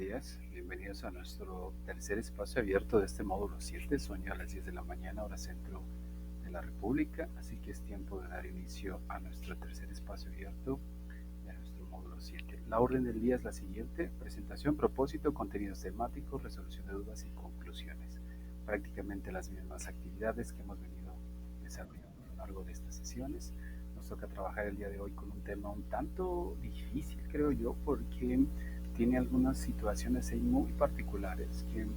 días. Bienvenidos a nuestro tercer espacio abierto de este módulo 7. Son ya las 10 de la mañana, hora centro de la República, así que es tiempo de dar inicio a nuestro tercer espacio abierto de nuestro módulo 7. La orden del día es la siguiente: presentación, propósito, contenidos temáticos, resolución de dudas y conclusiones. Prácticamente las mismas actividades que hemos venido desarrollando a lo largo de estas sesiones. Nos toca trabajar el día de hoy con un tema un tanto difícil, creo yo, porque tiene algunas situaciones ahí muy particulares que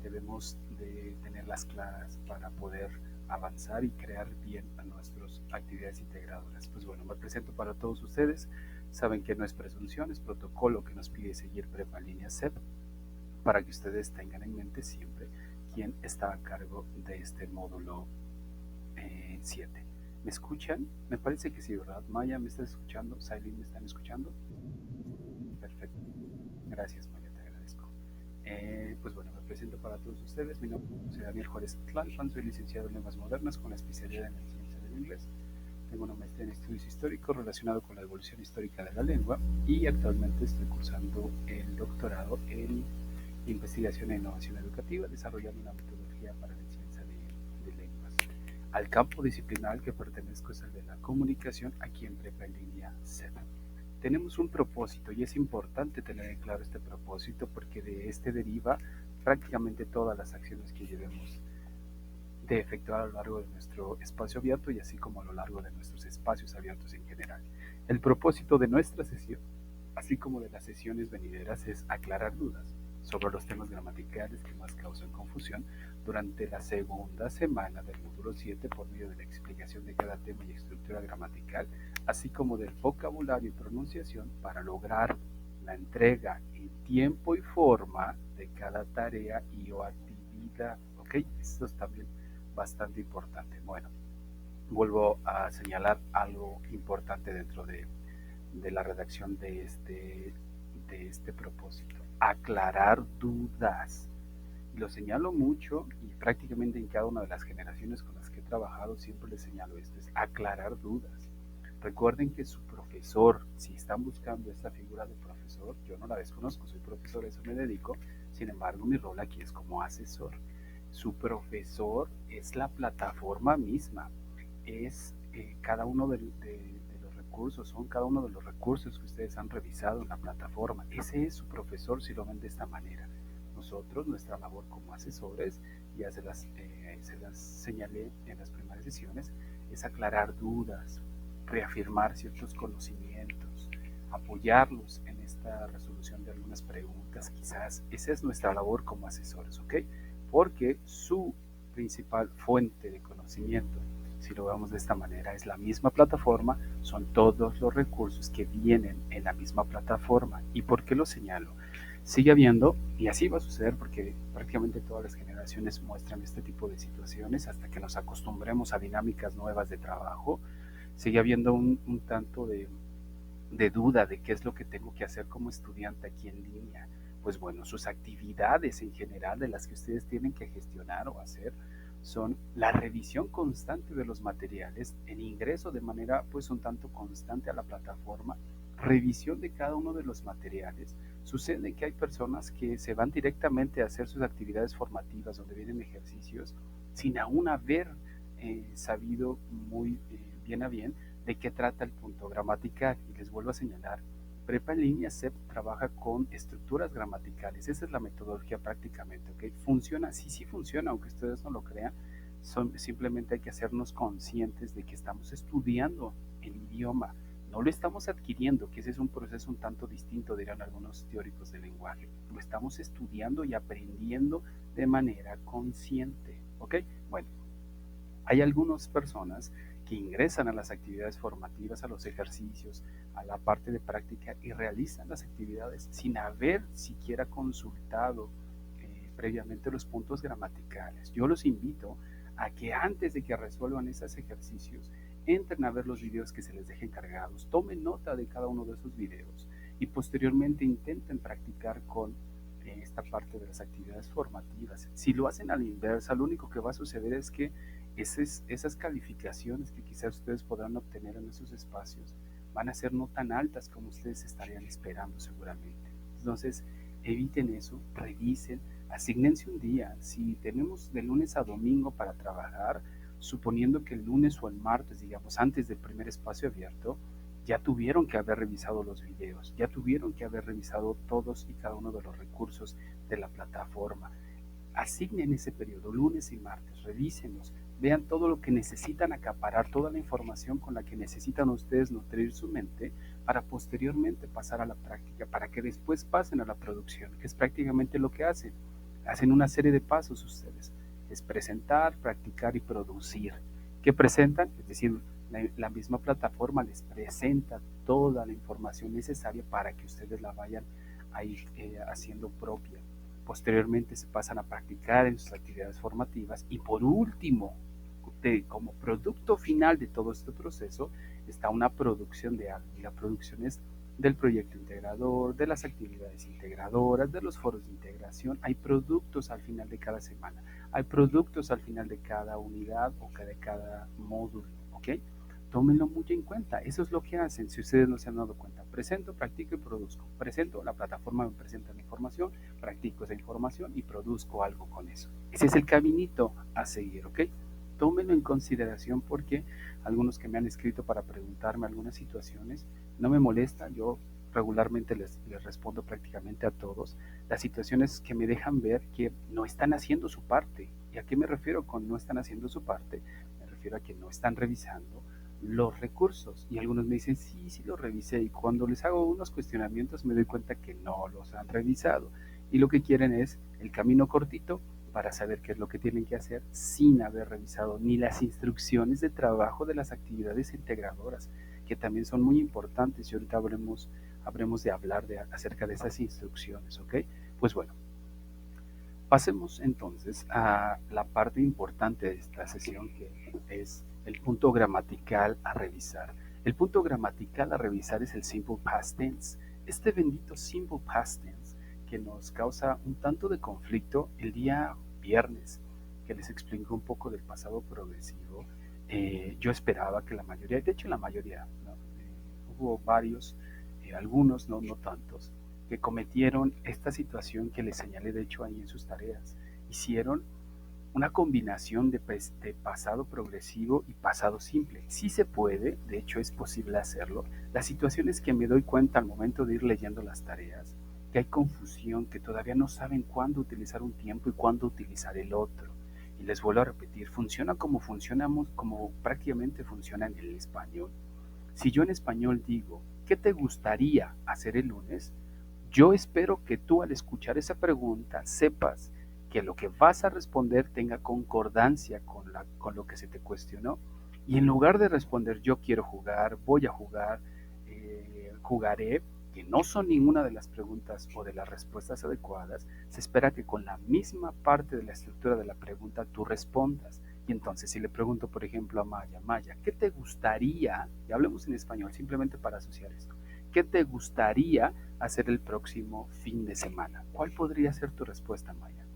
debemos de tenerlas claras para poder avanzar y crear bien a nuestras actividades integradoras. Pues bueno, me presento para todos ustedes. Saben que no es presunción, es protocolo que nos pide seguir Prepa en línea CEP para que ustedes tengan en mente siempre quién está a cargo de este módulo 7. ¿Me escuchan? Me parece que sí, ¿verdad? Maya, ¿me estás escuchando? Sailin, ¿me están escuchando? Perfecto. Gracias, Maya, te agradezco. Pues bueno, me presento para todos ustedes. Mi nombre es José Daniel Juárez Tlalpan, soy licenciado en Lenguas Modernas con la especialidad en enseñanza del inglés. Tengo una maestría en estudios históricos relacionado con la evolución histórica de la lengua y actualmente estoy cursando el doctorado en investigación e innovación educativa, desarrollando una metodología para la enseñanza de lenguas. Al campo disciplinar al que pertenezco es el de la comunicación aquí en Prepa en línea CEP. Tenemos un propósito y es importante tener en claro este propósito porque de este deriva prácticamente todas las acciones que debemos de efectuar a lo largo de nuestro espacio abierto y así como a lo largo de nuestros espacios abiertos en general. El propósito de nuestra sesión, así como de las sesiones venideras, es aclarar dudas sobre los temas gramaticales que más causan confusión durante la segunda semana del módulo 7 por medio de la explicación de cada tema y estructura gramatical, así como del vocabulario y pronunciación para lograr la entrega en tiempo y forma de cada tarea y o actividad. ¿Ok? Esto es también bastante importante. Bueno, vuelvo a señalar algo importante dentro de la redacción de este propósito: aclarar dudas. Lo señalo mucho y prácticamente en cada una de las generaciones con las que he trabajado siempre les señalo esto: es aclarar dudas. Recuerden que su profesor, si están buscando esta figura de profesor, yo no la desconozco, soy profesor, a eso me dedico, sin embargo mi rol aquí es como asesor. Su profesor es la plataforma misma, es cada uno de los recursos, son cada uno de los recursos que ustedes han revisado en la plataforma. Ese es su profesor si lo ven de esta manera. Nosotros, nuestra labor como asesores, ya se las señalé en las primeras sesiones, es aclarar dudas, reafirmar ciertos conocimientos, apoyarlos en esta resolución de algunas preguntas, quizás. Esa es nuestra labor como asesores, ¿ok? Porque su principal fuente de conocimiento, si lo vemos de esta manera, es la misma plataforma, son todos los recursos que vienen en la misma plataforma. ¿Y por qué lo señalo? Sigue habiendo, y así va a suceder porque prácticamente todas las generaciones muestran este tipo de situaciones hasta que nos acostumbremos a dinámicas nuevas de trabajo. Sigue habiendo un tanto de duda de qué es lo que tengo que hacer como estudiante aquí en línea. Pues bueno, sus actividades en general de las que ustedes tienen que gestionar o hacer son la revisión constante de los materiales, el ingreso de manera pues un tanto constante a la plataforma, revisión de cada uno de los materiales. Sucede que hay personas que se van directamente a hacer sus actividades formativas donde vienen ejercicios sin aún haber sabido muy bien a bien de qué trata el punto gramatical. Y les vuelvo a señalar, Prepa en línea CEP trabaja con estructuras gramaticales. Esa es la metodología prácticamente, ¿ok? Funciona, sí, sí funciona, aunque ustedes no lo crean. Simplemente hay que hacernos conscientes de que estamos estudiando el idioma, no lo estamos adquiriendo, que ese es un proceso un tanto distinto, dirán algunos teóricos del lenguaje. Lo estamos estudiando y aprendiendo de manera consciente, ¿ok? Bueno, hay algunas personas que ingresan a las actividades formativas, a los ejercicios, a la parte de práctica y realizan las actividades sin haber siquiera consultado previamente los puntos gramaticales. Yo los invito a que antes de que resuelvan esos ejercicios, entren a ver los videos que se les dejen cargados, tomen nota de cada uno de esos videos y posteriormente intenten practicar con esta parte de las actividades formativas. Si lo hacen a la inversa, lo único que va a suceder es que esas calificaciones que quizás ustedes podrán obtener en esos espacios van a ser no tan altas como ustedes estarían esperando seguramente. Entonces, eviten eso, revisen, asígnense un día. Si tenemos de lunes a domingo para trabajar, suponiendo que el lunes o el martes, digamos, antes del primer espacio abierto, ya tuvieron que haber revisado los videos, ya tuvieron que haber revisado todos y cada uno de los recursos de la plataforma. Asignen ese periodo, lunes y martes, revísenlos, vean todo lo que necesitan acaparar, toda la información con la que necesitan ustedes nutrir su mente para posteriormente pasar a la práctica, para que después pasen a la producción, que es prácticamente lo que hacen. Hacen una serie de pasos ustedes, es presentar, practicar y producir. ¿Qué presentan? Es decir, la misma plataforma les presenta toda la información necesaria para que ustedes la vayan a ir haciendo propia. Posteriormente se pasan a practicar en sus actividades formativas y por último, como producto final de todo este proceso, está una producción de algo. Y la producción es del proyecto integrador, de las actividades integradoras, de los foros de integración. Hay productos al final de cada semana, hay productos al final de cada unidad o de cada módulo, ¿ok? Tómenlo muy en cuenta, eso es lo que hacen, si ustedes no se han dado cuenta. Presento, practico y produzco. Presento, la plataforma me presenta la información, practico esa información y produzco algo con eso. Ese es el caminito a seguir, ¿ok? Tómenlo en consideración porque algunos que me han escrito para preguntarme algunas situaciones, no me molesta, yo regularmente les respondo prácticamente a todos, las situaciones que me dejan ver que no están haciendo su parte. ¿Y a qué me refiero con no están haciendo su parte? Me refiero a que no están revisando los recursos. Y algunos me dicen, sí, sí los revisé. Y cuando les hago unos cuestionamientos me doy cuenta que no los han revisado. Y lo que quieren es el camino cortito para saber qué es lo que tienen que hacer sin haber revisado ni las instrucciones de trabajo de las actividades integradoras, que también son muy importantes y ahorita habremos de hablar acerca de esas instrucciones, ¿ok? Pues bueno, pasemos entonces a la parte importante de esta sesión, que es el punto gramatical a revisar. El punto gramatical a revisar es el simple past tense. Este bendito simple past tense que nos causa un tanto de conflicto el día viernes, que les explico un poco del pasado progresivo. Yo esperaba que la mayoría, de hecho la mayoría, ¿no? Hubo varios, algunos, no tantos, que cometieron esta situación que les señalé de hecho ahí en sus tareas. Hicieron una combinación de pasado progresivo y pasado simple. Sí se puede, de hecho es posible hacerlo. La situación es que me doy cuenta al momento de ir leyendo las tareas que hay confusión, que todavía no saben cuándo utilizar un tiempo y cuándo utilizar el otro. Y les vuelvo a repetir, funciona como funcionamos, como prácticamente funciona en el español. Si yo en español digo, ¿qué te gustaría hacer el lunes? Yo espero que tú al escuchar esa pregunta sepas que lo que vas a responder tenga concordancia con lo que se te cuestionó. Y en lugar de responder yo quiero jugar, voy a jugar, jugaré, que no son ninguna de las preguntas o de las respuestas adecuadas, se espera que con la misma parte de la estructura de la pregunta tú respondas. Y entonces si le pregunto, por ejemplo, a Maya, ¿qué te gustaría? Y hablemos en español simplemente para asociar esto. ¿Qué te gustaría hacer el próximo fin de semana? ¿Cuál podría ser tu respuesta, Maya?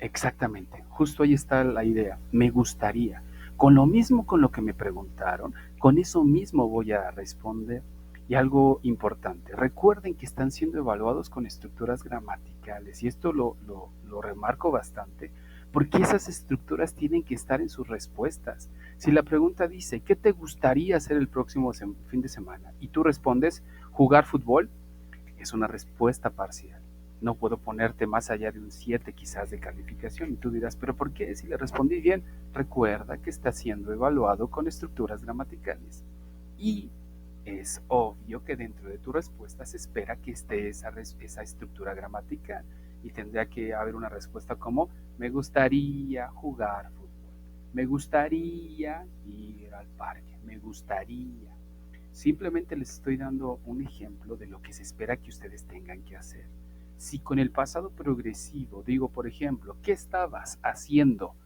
Exactamente, justo ahí está la idea. Me gustaría. Con lo mismo con lo que me preguntaron, con eso mismo voy a responder. Y algo importante, recuerden que están siendo evaluados con estructuras gramaticales y esto lo remarco bastante porque esas estructuras tienen que estar en sus respuestas. Si la pregunta dice, ¿qué te gustaría hacer el próximo fin de semana? Y tú respondes, jugar fútbol, es una respuesta parcial. No puedo ponerte más allá de un 7 quizás de calificación. Y tú dirás, ¿pero por qué? Si le respondí bien, recuerda que está siendo evaluado con estructuras gramaticales. Y es obvio que dentro de tu respuesta se espera que esté esa estructura gramatical. Y tendría que haber una respuesta como, me gustaría jugar fútbol. Me gustaría ir al parque. Me gustaría. Simplemente les estoy dando un ejemplo de lo que se espera que ustedes tengan que hacer. Si con el pasado progresivo digo, por ejemplo, ¿qué estabas haciendo?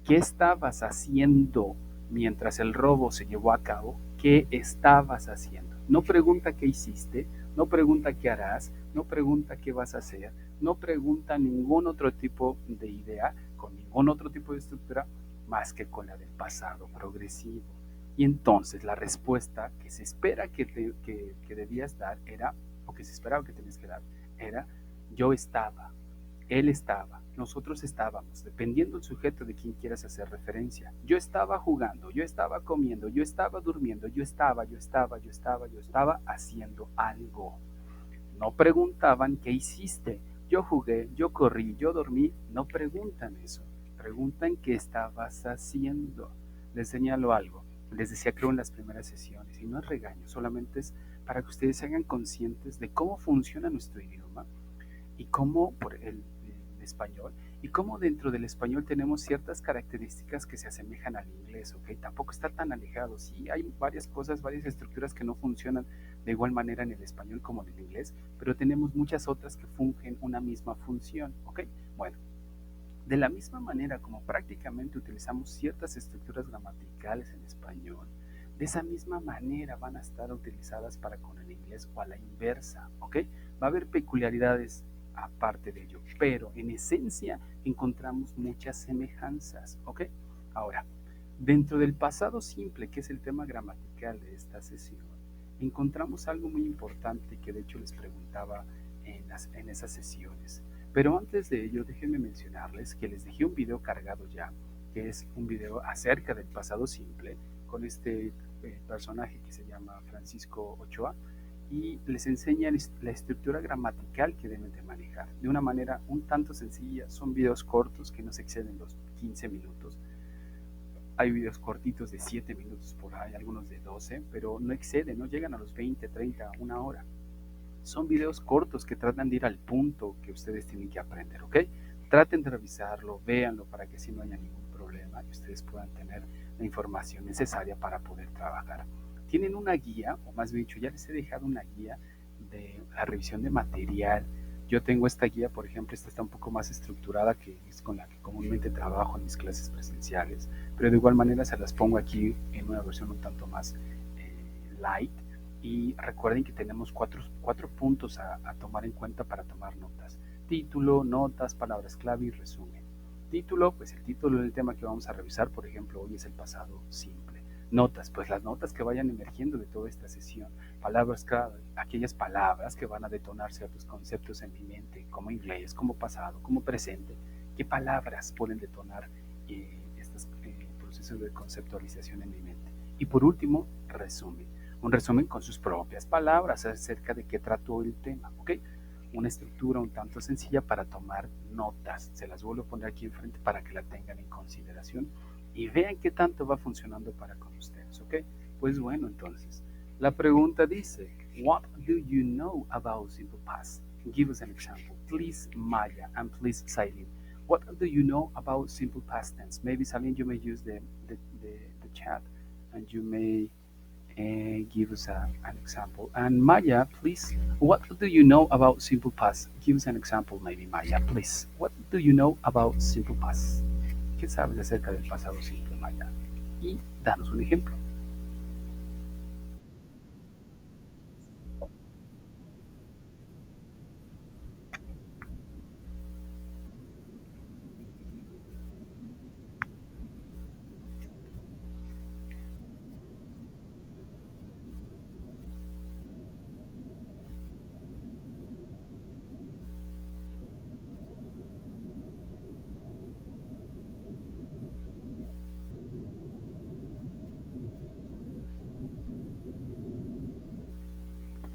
¿Qué estabas haciendo mientras el robo se llevó a cabo? ¿Qué estabas haciendo? No pregunta qué hiciste, no pregunta qué harás, no pregunta qué vas a hacer, no pregunta ningún otro tipo de idea, con ningún otro tipo de estructura, más que con la del pasado progresivo. Y entonces la respuesta que se espera que debías dar era, o que se esperaba que tenías que dar, era yo estaba, él estaba, nosotros estábamos, dependiendo del sujeto de quien quieras hacer referencia. Yo estaba jugando, yo estaba comiendo, yo estaba durmiendo, yo estaba haciendo algo. No preguntaban qué hiciste. Yo jugué, yo corrí, yo dormí. No preguntan eso. Preguntan qué estabas haciendo. Les señalo algo. Les decía creo en las primeras sesiones y no es regaño, solamente es para que ustedes se hagan conscientes de cómo funciona nuestro idioma y cómo por el español y cómo dentro del español tenemos ciertas características que se asemejan al inglés, ¿ok? Tampoco está tan alejado, sí, hay varias cosas, varias estructuras que no funcionan de igual manera en el español como en el inglés, pero tenemos muchas otras que fungen una misma función, ¿ok? Bueno, de la misma manera como prácticamente utilizamos ciertas estructuras gramaticales en español, de esa misma manera van a estar utilizadas para con el inglés o a la inversa, ¿ok? Va a haber peculiaridades aparte de ello, pero en esencia encontramos muchas semejanzas, ¿ok? Ahora, dentro del pasado simple, que es el tema gramatical de esta sesión, encontramos algo muy importante que de hecho les preguntaba en esas sesiones. Pero antes de ello, déjenme mencionarles que les dejé un video cargado ya, que es un video acerca del pasado simple, con este personaje que se llama Francisco Ochoa, y les enseña la estructura gramatical que deben de manejar, de una manera un tanto sencilla. Son videos cortos que no se exceden los 15 minutos. Hay videos cortitos de 7 minutos por ahí, algunos de 12, pero no exceden, no llegan a los 20, 30, una hora. Son videos cortos que tratan de ir al punto que ustedes tienen que aprender, ¿ok? Traten de revisarlo, véanlo para que así no haya ningún problema y ustedes puedan tener la información necesaria para poder trabajar. Tienen una guía, o más bien dicho, ya les he dejado una guía de la revisión de material. Yo tengo esta guía, por ejemplo, esta está un poco más estructurada, que es con la que comúnmente trabajo en mis clases presenciales, pero de igual manera se las pongo aquí en una versión un tanto más light. Y recuerden que tenemos cuatro puntos a tomar en cuenta para tomar notas: título, notas, palabras clave y resumen. Título, pues el título del tema que vamos a revisar, por ejemplo, hoy es el pasado simple. Notas, pues las notas que vayan emergiendo de toda esta sesión. Palabras clave, aquellas palabras que van a detonar ciertos conceptos en mi mente, como inglés, como pasado, como presente. ¿Qué palabras pueden detonar estos procesos de conceptualización en mi mente? Y por último, resumen. Un resumen con sus propias palabras acerca de qué trató el tema, ¿ok? Una estructura un tanto sencilla para tomar notas. Se las vuelvo a poner aquí enfrente para que la tengan en consideración y vean qué tanto va funcionando para con ustedes, ¿ok? Pues bueno, entonces, la pregunta dice, what do you know about simple past? Give us an example. Please, Maya, and please, Sailin. What do you know about simple past tense? Maybe, Sailin, you may use the chat and you may give us an example. And Maya, please, what do you know about simple past? Give us an example, maybe, Maya, please. What do you know about simple past? ¿Qué sabes acerca del pasado simple, Maya? Y danos un ejemplo.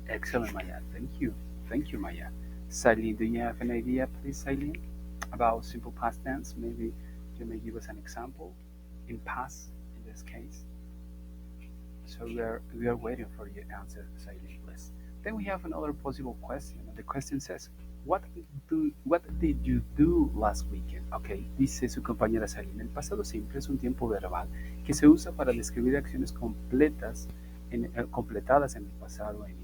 Excellent, Maya. Thank you. Thank you, Maya. Silene, do you have an idea, please, Silene, about simple past tense? Maybe you may give us an example in past, in this case. So we are waiting for your answer, Silene, please. Then we have another possible question. The question says, what did you do last weekend? Okay, dice su compañera Silene. El pasado simple es un tiempo verbal que se usa para describir acciones completadas en el pasado en inglés.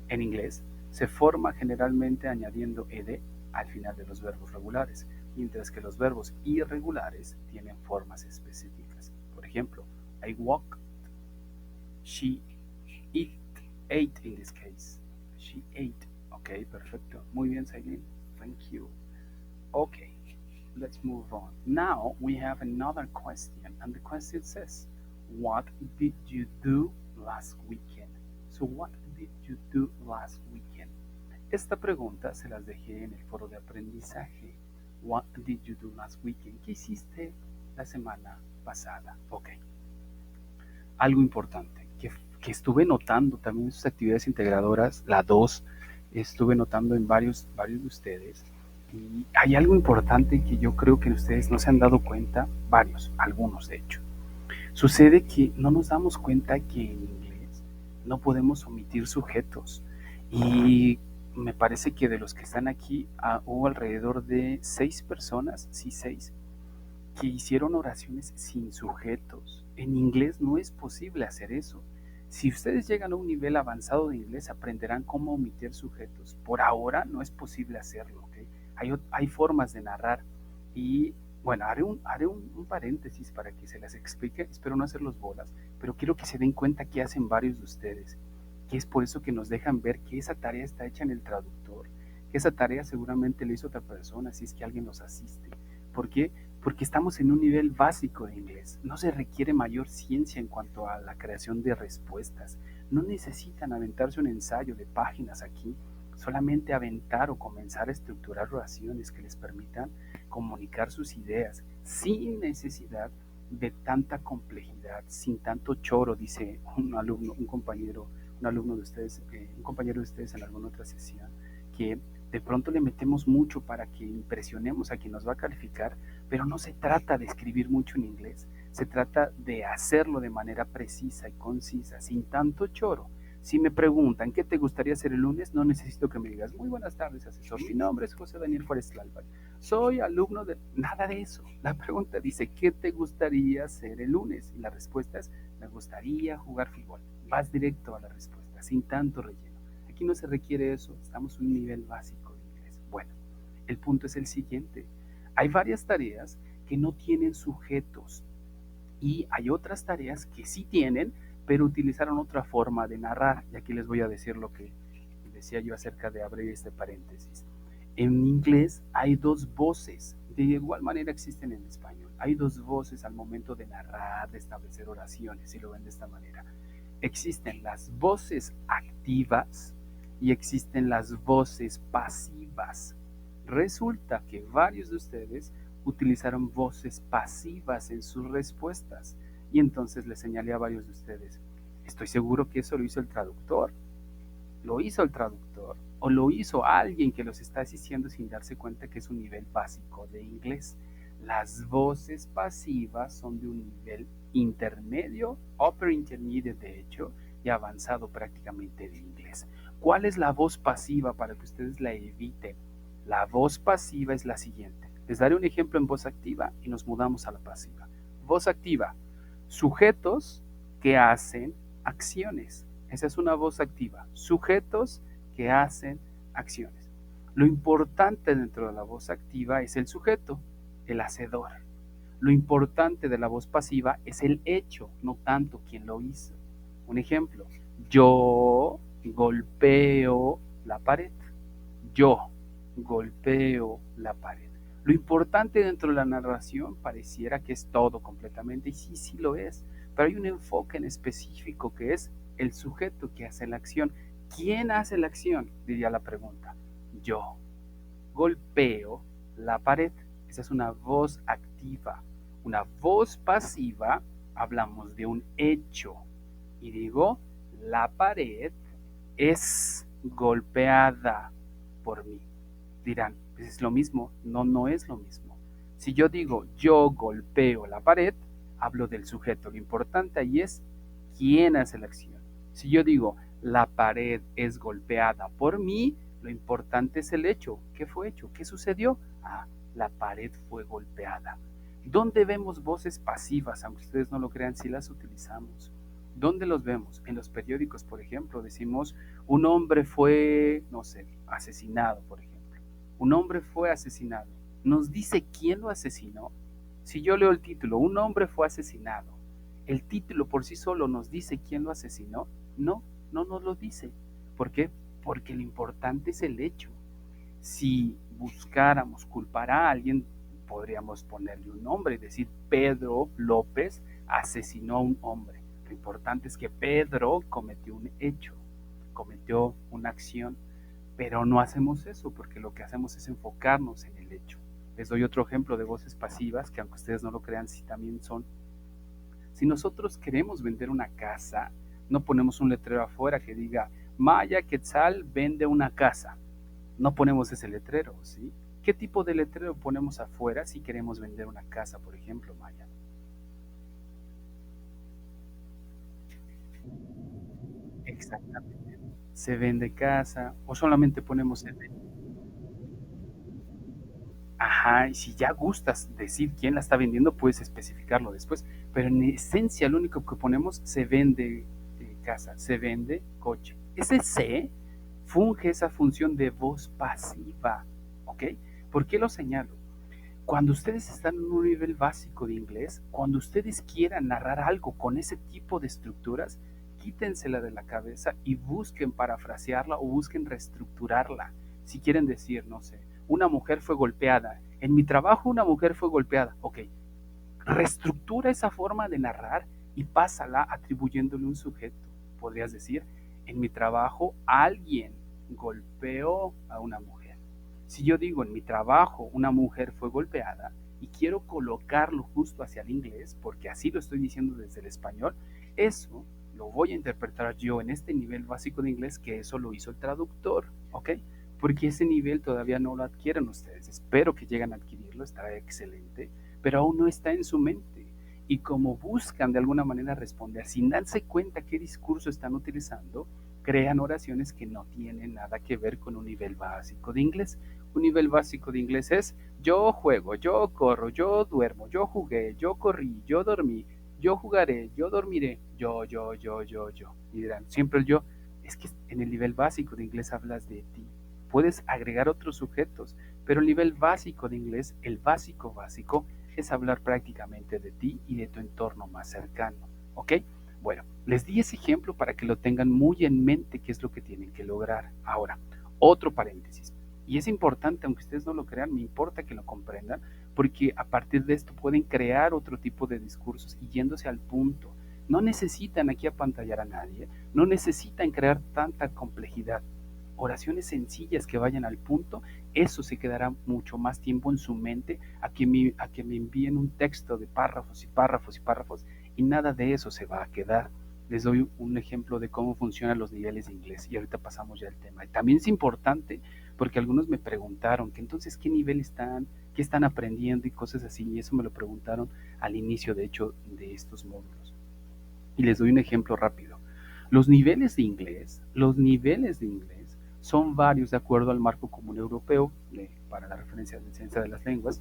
En inglés se forma generalmente añadiendo ed al final de los verbos regulares, mientras que los verbos irregulares tienen formas específicas. Por ejemplo, I walked, she ate in this case. She ate. Ok, perfecto. Muy bien, Sailin. Thank you. Okay, let's move on. Now we have another question, and the question says, What did you do last weekend? So, what did you do last weekend? Esta pregunta se las dejé en el foro de aprendizaje. What did you do last weekend? ¿Qué hiciste la semana pasada? Ok. Algo importante que estuve notando también en sus actividades integradoras, la 2, estuve notando en varios de ustedes. Y hay algo importante que yo creo que ustedes no se han dado cuenta, algunos de hecho. Sucede que no nos damos cuenta que en inglés no podemos omitir sujetos. Y me parece que de los que están aquí hubo alrededor de 6 personas, sí 6, que hicieron oraciones sin sujetos. En inglés no es posible hacer eso. Si ustedes llegan a un nivel avanzado de inglés, aprenderán cómo omitir sujetos. Por ahora no es posible hacerlo, ¿ok? Hay formas de narrar y, bueno, haré un paréntesis para que se las explique. Espero no hacerlos bolas, pero quiero que se den cuenta que hacen varios de ustedes, que es por eso que nos dejan ver que esa tarea está hecha en el traductor, que esa tarea seguramente la hizo otra persona, si es que alguien los asiste. ¿Por qué? Porque estamos en un nivel básico de inglés. No se requiere mayor ciencia en cuanto a la creación de respuestas. No necesitan aventarse un ensayo de páginas aquí, solamente aventar o comenzar a estructurar oraciones que les permitan comunicar sus ideas sin necesidad de tanta complejidad, sin tanto choro, dice un alumno, un compañero de ustedes, un compañero de ustedes en alguna otra sesión, que de pronto le metemos mucho para que impresionemos a quien nos va a calificar, pero no se trata de escribir mucho en inglés, se trata de hacerlo de manera precisa y concisa, sin tanto choro. Si me preguntan qué te gustaría hacer el lunes, no necesito que me digas, muy buenas tardes, asesor, mi nombre es José Daniel Juárez Tlalpan, soy alumno de... Nada de eso. La pregunta dice, ¿qué te gustaría hacer el lunes? Y la respuesta es, me gustaría jugar fútbol. Vas directo a la respuesta, sin tanto relleno. Aquí no se requiere eso, estamos en un nivel básico de inglés. Bueno, el punto es el siguiente. Hay varias tareas que no tienen sujetos y hay otras tareas que sí tienen, pero utilizaron otra forma de narrar. Y aquí les voy a decir lo que decía yo acerca de abrir este paréntesis. En inglés hay dos voces, de igual manera existen en español. Hay dos voces al momento de narrar, de establecer oraciones, si lo ven de esta manera. Existen las voces activas y existen las voces pasivas. Resulta que varios de ustedes utilizaron voces pasivas en sus respuestas y entonces les señalé a varios de ustedes, estoy seguro que eso lo hizo el traductor. Lo hizo el traductor o lo hizo alguien que los está asistiendo sin darse cuenta que es un nivel básico de inglés. Las voces pasivas son de un nivel intermedio, upper intermediate de hecho, y avanzado prácticamente de inglés. ¿Cuál es la voz pasiva para que ustedes la eviten? La voz pasiva es la siguiente. Les daré un ejemplo en voz activa y nos mudamos a la pasiva. Voz activa, sujetos que hacen acciones. Esa es una voz activa. Sujetos que hacen acciones. Lo importante dentro de la voz activa es el sujeto, el hacedor. Lo importante de la voz pasiva es el hecho, no tanto quien lo hizo. Un ejemplo, yo golpeo la pared. Yo golpeo la pared. Lo importante dentro de la narración pareciera que es todo completamente, y sí, sí lo es, pero hay un enfoque en específico que es el sujeto que hace la acción. ¿Quién hace la acción? Diría la pregunta. Yo golpeo la pared. Esa es una voz activa. Una voz pasiva, hablamos de un hecho. Y digo, la pared es golpeada por mí. Dirán, pues es lo mismo. No, no es lo mismo. Si yo digo, yo golpeo la pared, hablo del sujeto. Lo importante ahí es quién hace la acción. Si yo digo, la pared es golpeada por mí, lo importante es el hecho. ¿Qué fue hecho? ¿Qué sucedió? Ah, la pared fue golpeada. ¿Dónde vemos voces pasivas? Aunque ustedes no lo crean, sí las utilizamos. ¿Dónde los vemos? En los periódicos, por ejemplo, decimos, un hombre fue, no sé, asesinado, por ejemplo. Un hombre fue asesinado. ¿Nos dice quién lo asesinó? Si yo leo el título, un hombre fue asesinado, ¿el título por sí solo nos dice quién lo asesinó? No, no nos lo dice. ¿Por qué? Porque lo importante es el hecho. Si buscáramos culpar a alguien, podríamos ponerle un nombre, decir Pedro López asesinó a un hombre. Lo importante es que Pedro cometió un hecho, cometió una acción, pero no hacemos eso porque lo que hacemos es enfocarnos en el hecho. Les doy otro ejemplo de voces pasivas que aunque ustedes no lo crean, sí también son. Si nosotros queremos vender una casa, no ponemos un letrero afuera que diga Maya Quetzal vende una casa. No ponemos ese letrero, ¿sí? ¿Qué tipo de letrero ponemos afuera si queremos vender una casa, por ejemplo, Maya? Exactamente. Se vende casa o solamente ponemos se vende. Ajá, y si ya gustas decir quién la está vendiendo, puedes especificarlo después. Pero en esencia, lo único que ponemos, se vende casa, se vende coche. Ese se funge esa función de voz pasiva, ¿ok? ¿Por qué lo señalo? Cuando ustedes están en un nivel básico de inglés, cuando ustedes quieran narrar algo con ese tipo de estructuras, quítensela de la cabeza y busquen parafrasearla o busquen reestructurarla. Si quieren decir, no sé, una mujer fue golpeada, en mi trabajo una mujer fue golpeada, ok, reestructura esa forma de narrar y pásala atribuyéndole un sujeto. Podrías decir, en mi trabajo alguien golpeó a una mujer. Si yo digo en mi trabajo una mujer fue golpeada y quiero colocarlo justo hacia el inglés, porque así lo estoy diciendo desde el español, eso lo voy a interpretar yo en este nivel básico de inglés que eso lo hizo el traductor, ¿ok? Porque ese nivel todavía no lo adquieren ustedes. Espero que lleguen a adquirirlo, estará excelente, pero aún no está en su mente. Y como buscan de alguna manera responder sin darse cuenta qué discurso están utilizando, crean oraciones que no tienen nada que ver con un nivel básico de inglés. Un nivel básico de inglés es yo juego, yo corro, yo duermo, yo jugué, yo corrí, yo dormí, yo jugaré, yo dormiré, yo. Y dirán, siempre el yo. Es que en el nivel básico de inglés hablas de ti. Puedes agregar otros sujetos, pero el nivel básico de inglés, el básico básico, es hablar prácticamente de ti y de tu entorno más cercano. ¿Ok? Bueno, les di ese ejemplo para que lo tengan muy en mente qué es lo que tienen que lograr. Ahora, otro paréntesis. Y es importante, aunque ustedes no lo crean, me importa que lo comprendan, porque a partir de esto pueden crear otro tipo de discursos y yéndose al punto. No necesitan aquí apantallar a nadie, no necesitan crear tanta complejidad. Oraciones sencillas que vayan al punto, eso se quedará mucho más tiempo en su mente a que me envíen un texto de párrafos y párrafos y párrafos y nada de eso se va a quedar. Les doy un ejemplo de cómo funcionan los niveles de inglés y ahorita pasamos ya al tema. Y también es importante porque algunos me preguntaron que entonces qué nivel están, qué están aprendiendo y cosas así, y eso me lo preguntaron al inicio de hecho de estos módulos. Y les doy un ejemplo rápido. Los niveles de inglés son varios de acuerdo al marco común europeo para la referencia de ciencia de las lenguas.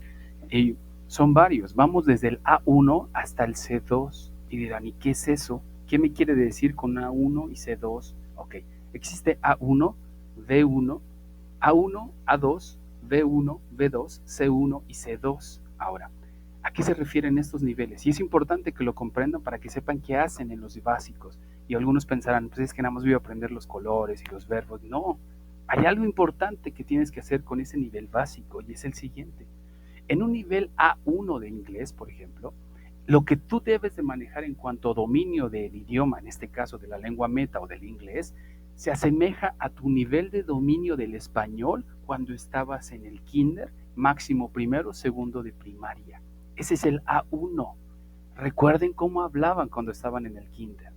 Y son varios. Vamos desde el A1 hasta el C2. Y dirán, ¿y qué es eso? ¿Qué me quiere decir con A1 y C2? Ok, existe A1, B1, A1, A2, B1, B2, C1 y C2. Ahora, ¿a qué se refieren estos niveles? Y es importante que lo comprendan para que sepan qué hacen en los básicos. Y algunos pensarán, pues es que nada más voy a aprender los colores y los verbos. No, hay algo importante que tienes que hacer con ese nivel básico y es el siguiente. En un nivel A1 de inglés, por ejemplo, lo que tú debes de manejar en cuanto a dominio del idioma, en este caso de la lengua meta o del inglés, se asemeja a tu nivel de dominio del español cuando estabas en el kinder, máximo primero, segundo de primaria. Ese es el A1. Recuerden cómo hablaban cuando estaban en el kinder.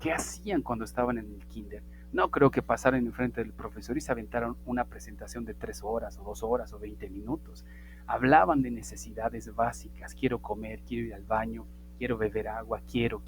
¿Qué hacían cuando estaban en el kinder? No creo que pasaran enfrente del profesor y se aventaron una presentación de 3 horas o 2 horas o 20 minutos. Hablaban de necesidades básicas. Quiero comer, quiero ir al baño, quiero beber agua, quiero,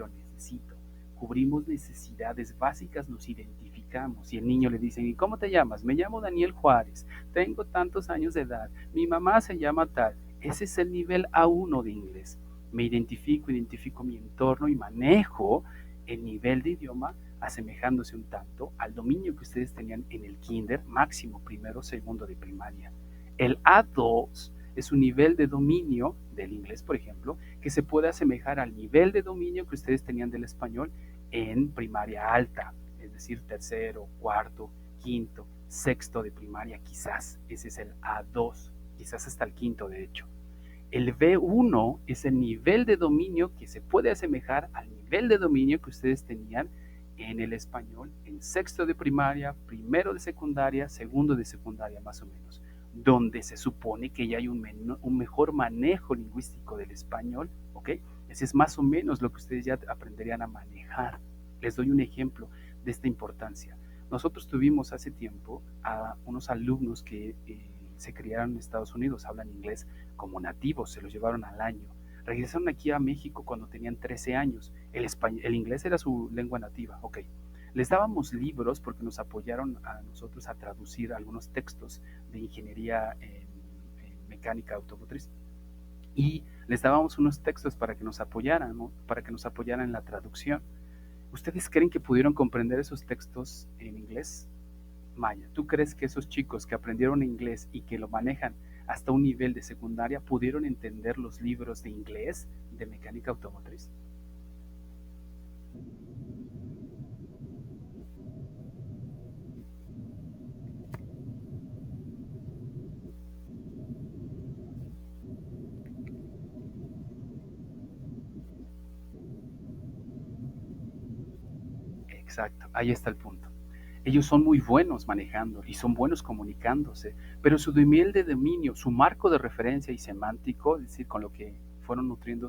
necesito. Cubrimos necesidades básicas, nos identificamos. Y el niño le dice, ¿y cómo te llamas? Me llamo Daniel Juárez, tengo tantos años de edad, mi mamá se llama tal. Ese es el nivel A1 de inglés. Me identifico mi entorno y manejo el nivel de idioma asemejándose un tanto al dominio que ustedes tenían en el kinder, máximo primero, segundo de primaria. El A2 es un nivel de dominio del inglés, por ejemplo, que se puede asemejar al nivel de dominio que ustedes tenían del español en primaria alta, es decir, tercero, cuarto, quinto, sexto de primaria, quizás ese es el A2, quizás hasta el quinto de hecho. El B1 es el nivel de dominio que se puede asemejar al nivel de dominio que ustedes tenían en el español en sexto de primaria, primero de secundaria, segundo de secundaria más o menos, donde se supone que ya hay un mejor manejo lingüístico del español, ¿ok? Ese es más o menos lo que ustedes ya aprenderían a manejar. Les doy un ejemplo de esta importancia. Nosotros tuvimos hace tiempo a unos alumnos que se criaron en Estados Unidos, hablan inglés como nativos, se los llevaron al año. Regresaron aquí a México cuando tenían 13 años. El inglés era su lengua nativa, ok. Les dábamos libros porque nos apoyaron a nosotros a traducir algunos textos de ingeniería en mecánica automotriz. Y les dábamos unos textos para que nos apoyaran, ¿no? Para que nos apoyaran en la traducción. ¿Ustedes creen que pudieron comprender esos textos en inglés? Maya, ¿tú crees que esos chicos que aprendieron inglés y que lo manejan hasta un nivel de secundaria pudieron entender los libros de inglés de mecánica automotriz? Exacto, ahí está el punto. Ellos son muy buenos manejando y son buenos comunicándose, pero su nivel de dominio, su marco de referencia y semántico, es decir, con lo que fueron nutriendo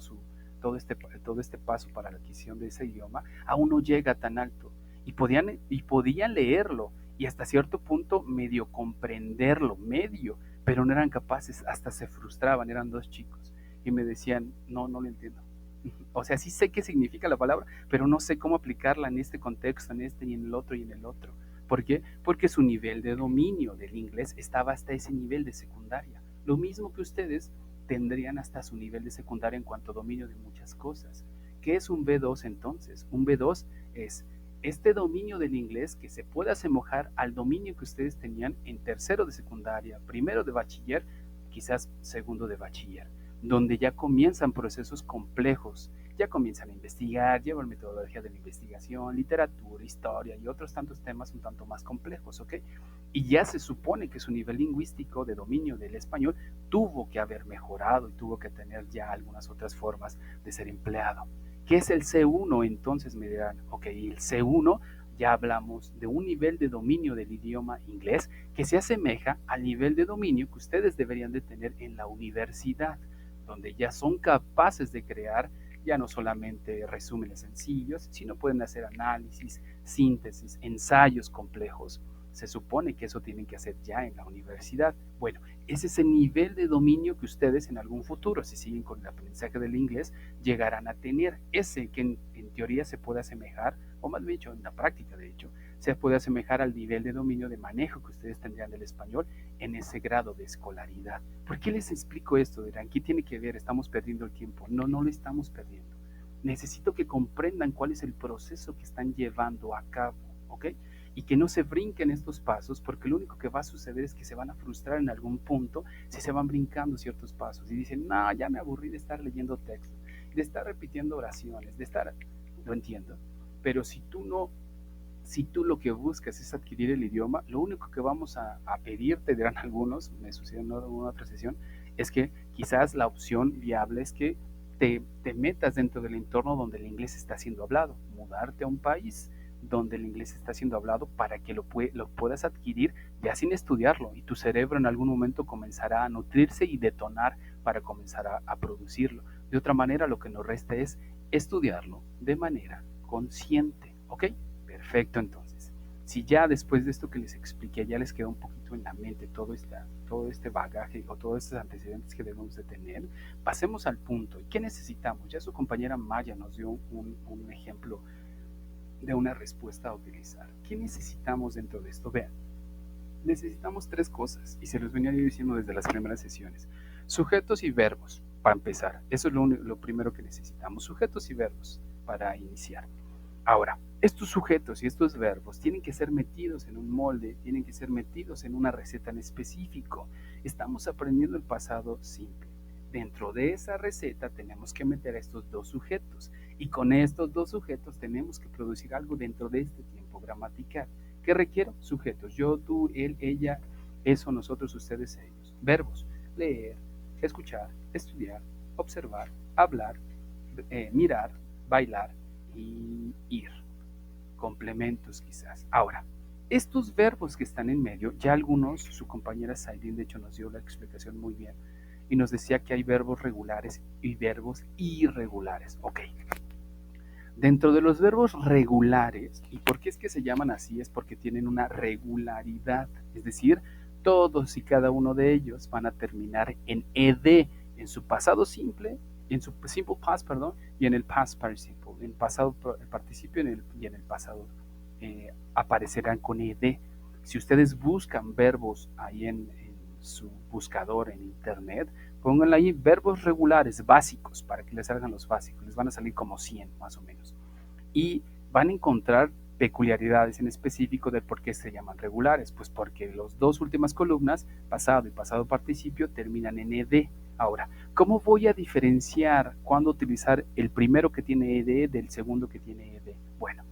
todo este paso para la adquisición de ese idioma, aún no llega tan alto. Y podían leerlo y hasta cierto punto medio comprenderlo, medio, pero no eran capaces, hasta se frustraban, eran dos chicos y me decían, no, no lo entiendo. O sea, sí sé qué significa la palabra, pero no sé cómo aplicarla en este contexto, en este y en el otro y en el otro. ¿Por qué? Porque su nivel de dominio del inglés estaba hasta ese nivel de secundaria. Lo mismo que ustedes tendrían hasta su nivel de secundaria en cuanto a dominio de muchas cosas. ¿Qué es un B2 entonces? Un B2 es este dominio del inglés que se puede asemejar al dominio que ustedes tenían en tercero de secundaria, primero de bachiller, quizás segundo de bachiller, donde ya comienzan procesos complejos, ya comienzan a investigar, llevan metodología de la investigación, literatura, historia y otros tantos temas un tanto más complejos, ¿ok? Y ya se supone que su nivel lingüístico de dominio del español tuvo que haber mejorado y tuvo que tener ya algunas otras formas de ser empleado. ¿Qué es el C1? Entonces me dirán, ok, el C1 ya hablamos de un nivel de dominio del idioma inglés que se asemeja al nivel de dominio que ustedes deberían de tener en la universidad, donde ya son capaces de crear ya no solamente resúmenes sencillos, sino pueden hacer análisis, síntesis, ensayos complejos. Se supone que eso tienen que hacer ya en la universidad. Bueno, ese es el nivel de dominio que ustedes en algún futuro, si siguen con el aprendizaje del inglés, llegarán a tener. Ese que en teoría se puede asemejar, o más bien dicho, en la práctica de hecho, se puede asemejar al nivel de dominio de manejo que ustedes tendrían del español en ese grado de escolaridad. ¿Por qué les explico esto? Dirán, ¿qué tiene que ver? Estamos perdiendo el tiempo. No, no lo estamos perdiendo. Necesito que comprendan cuál es el proceso que están llevando a cabo, ¿ok? Y que no se brinquen estos pasos, porque lo único que va a suceder es que se van a frustrar en algún punto si se van brincando ciertos pasos y dicen, no, ya me aburrí de estar leyendo textos, de estar repitiendo oraciones, de estar, lo entiendo, pero si tú lo que buscas es adquirir el idioma, lo único que vamos a pedirte, dirán algunos, me sucedió en una otra sesión, es que quizás la opción viable es que te metas dentro del entorno donde el inglés está siendo hablado, mudarte a un país donde el inglés está siendo hablado para que lo puedas adquirir ya sin estudiarlo y tu cerebro en algún momento comenzará a nutrirse y detonar para comenzar a producirlo. De otra manera, lo que nos resta es estudiarlo de manera consciente, ¿ok? Perfecto, entonces. Si ya después de esto que les expliqué ya les quedó un poquito en la mente todo este bagaje o todos estos antecedentes que debemos de tener, pasemos al punto. ¿Y qué necesitamos? Ya su compañera Maya nos dio un ejemplo de una respuesta a utilizar. ¿Qué necesitamos dentro de esto? Vean, necesitamos tres cosas y se los venía yo diciendo desde las primeras sesiones. Sujetos y verbos, para empezar. Eso es lo primero que necesitamos. Sujetos y verbos para iniciar. Ahora, estos sujetos y estos verbos tienen que ser metidos en un molde, tienen que ser metidos en una receta en específico. Estamos aprendiendo el pasado simple. Dentro de esa receta tenemos que meter a estos dos sujetos y con estos dos sujetos tenemos que producir algo dentro de este tiempo gramatical. ¿Qué requiero? Sujetos. Yo, tú, él, ella, eso, nosotros, ustedes, ellos. Verbos. Leer, escuchar, estudiar, observar, hablar, mirar, bailar y ir. Complementos quizás. Ahora, estos verbos que están en medio, ya algunos, su compañera Saidin de hecho nos dio la explicación muy bien y nos decía que hay verbos regulares y verbos irregulares. Ok. Dentro de los verbos regulares, ¿y por qué es que se llaman así? Es porque tienen una regularidad, es decir, todos y cada uno de ellos van a terminar en ed, en su pasado simple, en su simple past, perdón, y en el past participle, en pasado participio y en el pasado aparecerán con ed. Si ustedes buscan verbos ahí en su buscador en internet, pónganle ahí verbos regulares básicos para que les salgan los básicos, les van a salir como 100 más o menos. Y van a encontrar peculiaridades en específico de por qué se llaman regulares, pues porque las dos últimas columnas, pasado y pasado participio, terminan en ed. Ahora, ¿cómo voy a diferenciar cuándo utilizar el primero que tiene ed del segundo que tiene ed? Bueno,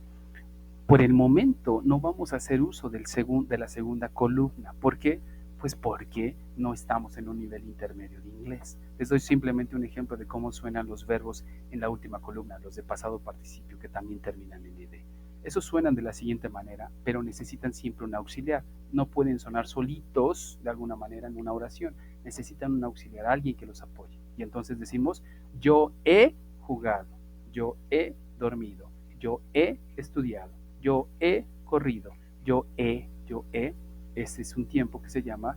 por el momento no vamos a hacer uso de la segunda columna. ¿Por qué? Pues porque no estamos en un nivel intermedio de inglés. Les doy simplemente un ejemplo de cómo suenan los verbos en la última columna, los de pasado participio, que también terminan en ed. Esos suenan de la siguiente manera, pero necesitan siempre un auxiliar. No pueden sonar solitos de alguna manera en una oración. Necesitan un auxiliar, alguien que los apoye. Y entonces decimos, yo he jugado, yo he dormido, yo he estudiado, yo he corrido, yo he. Ese es un tiempo que se llama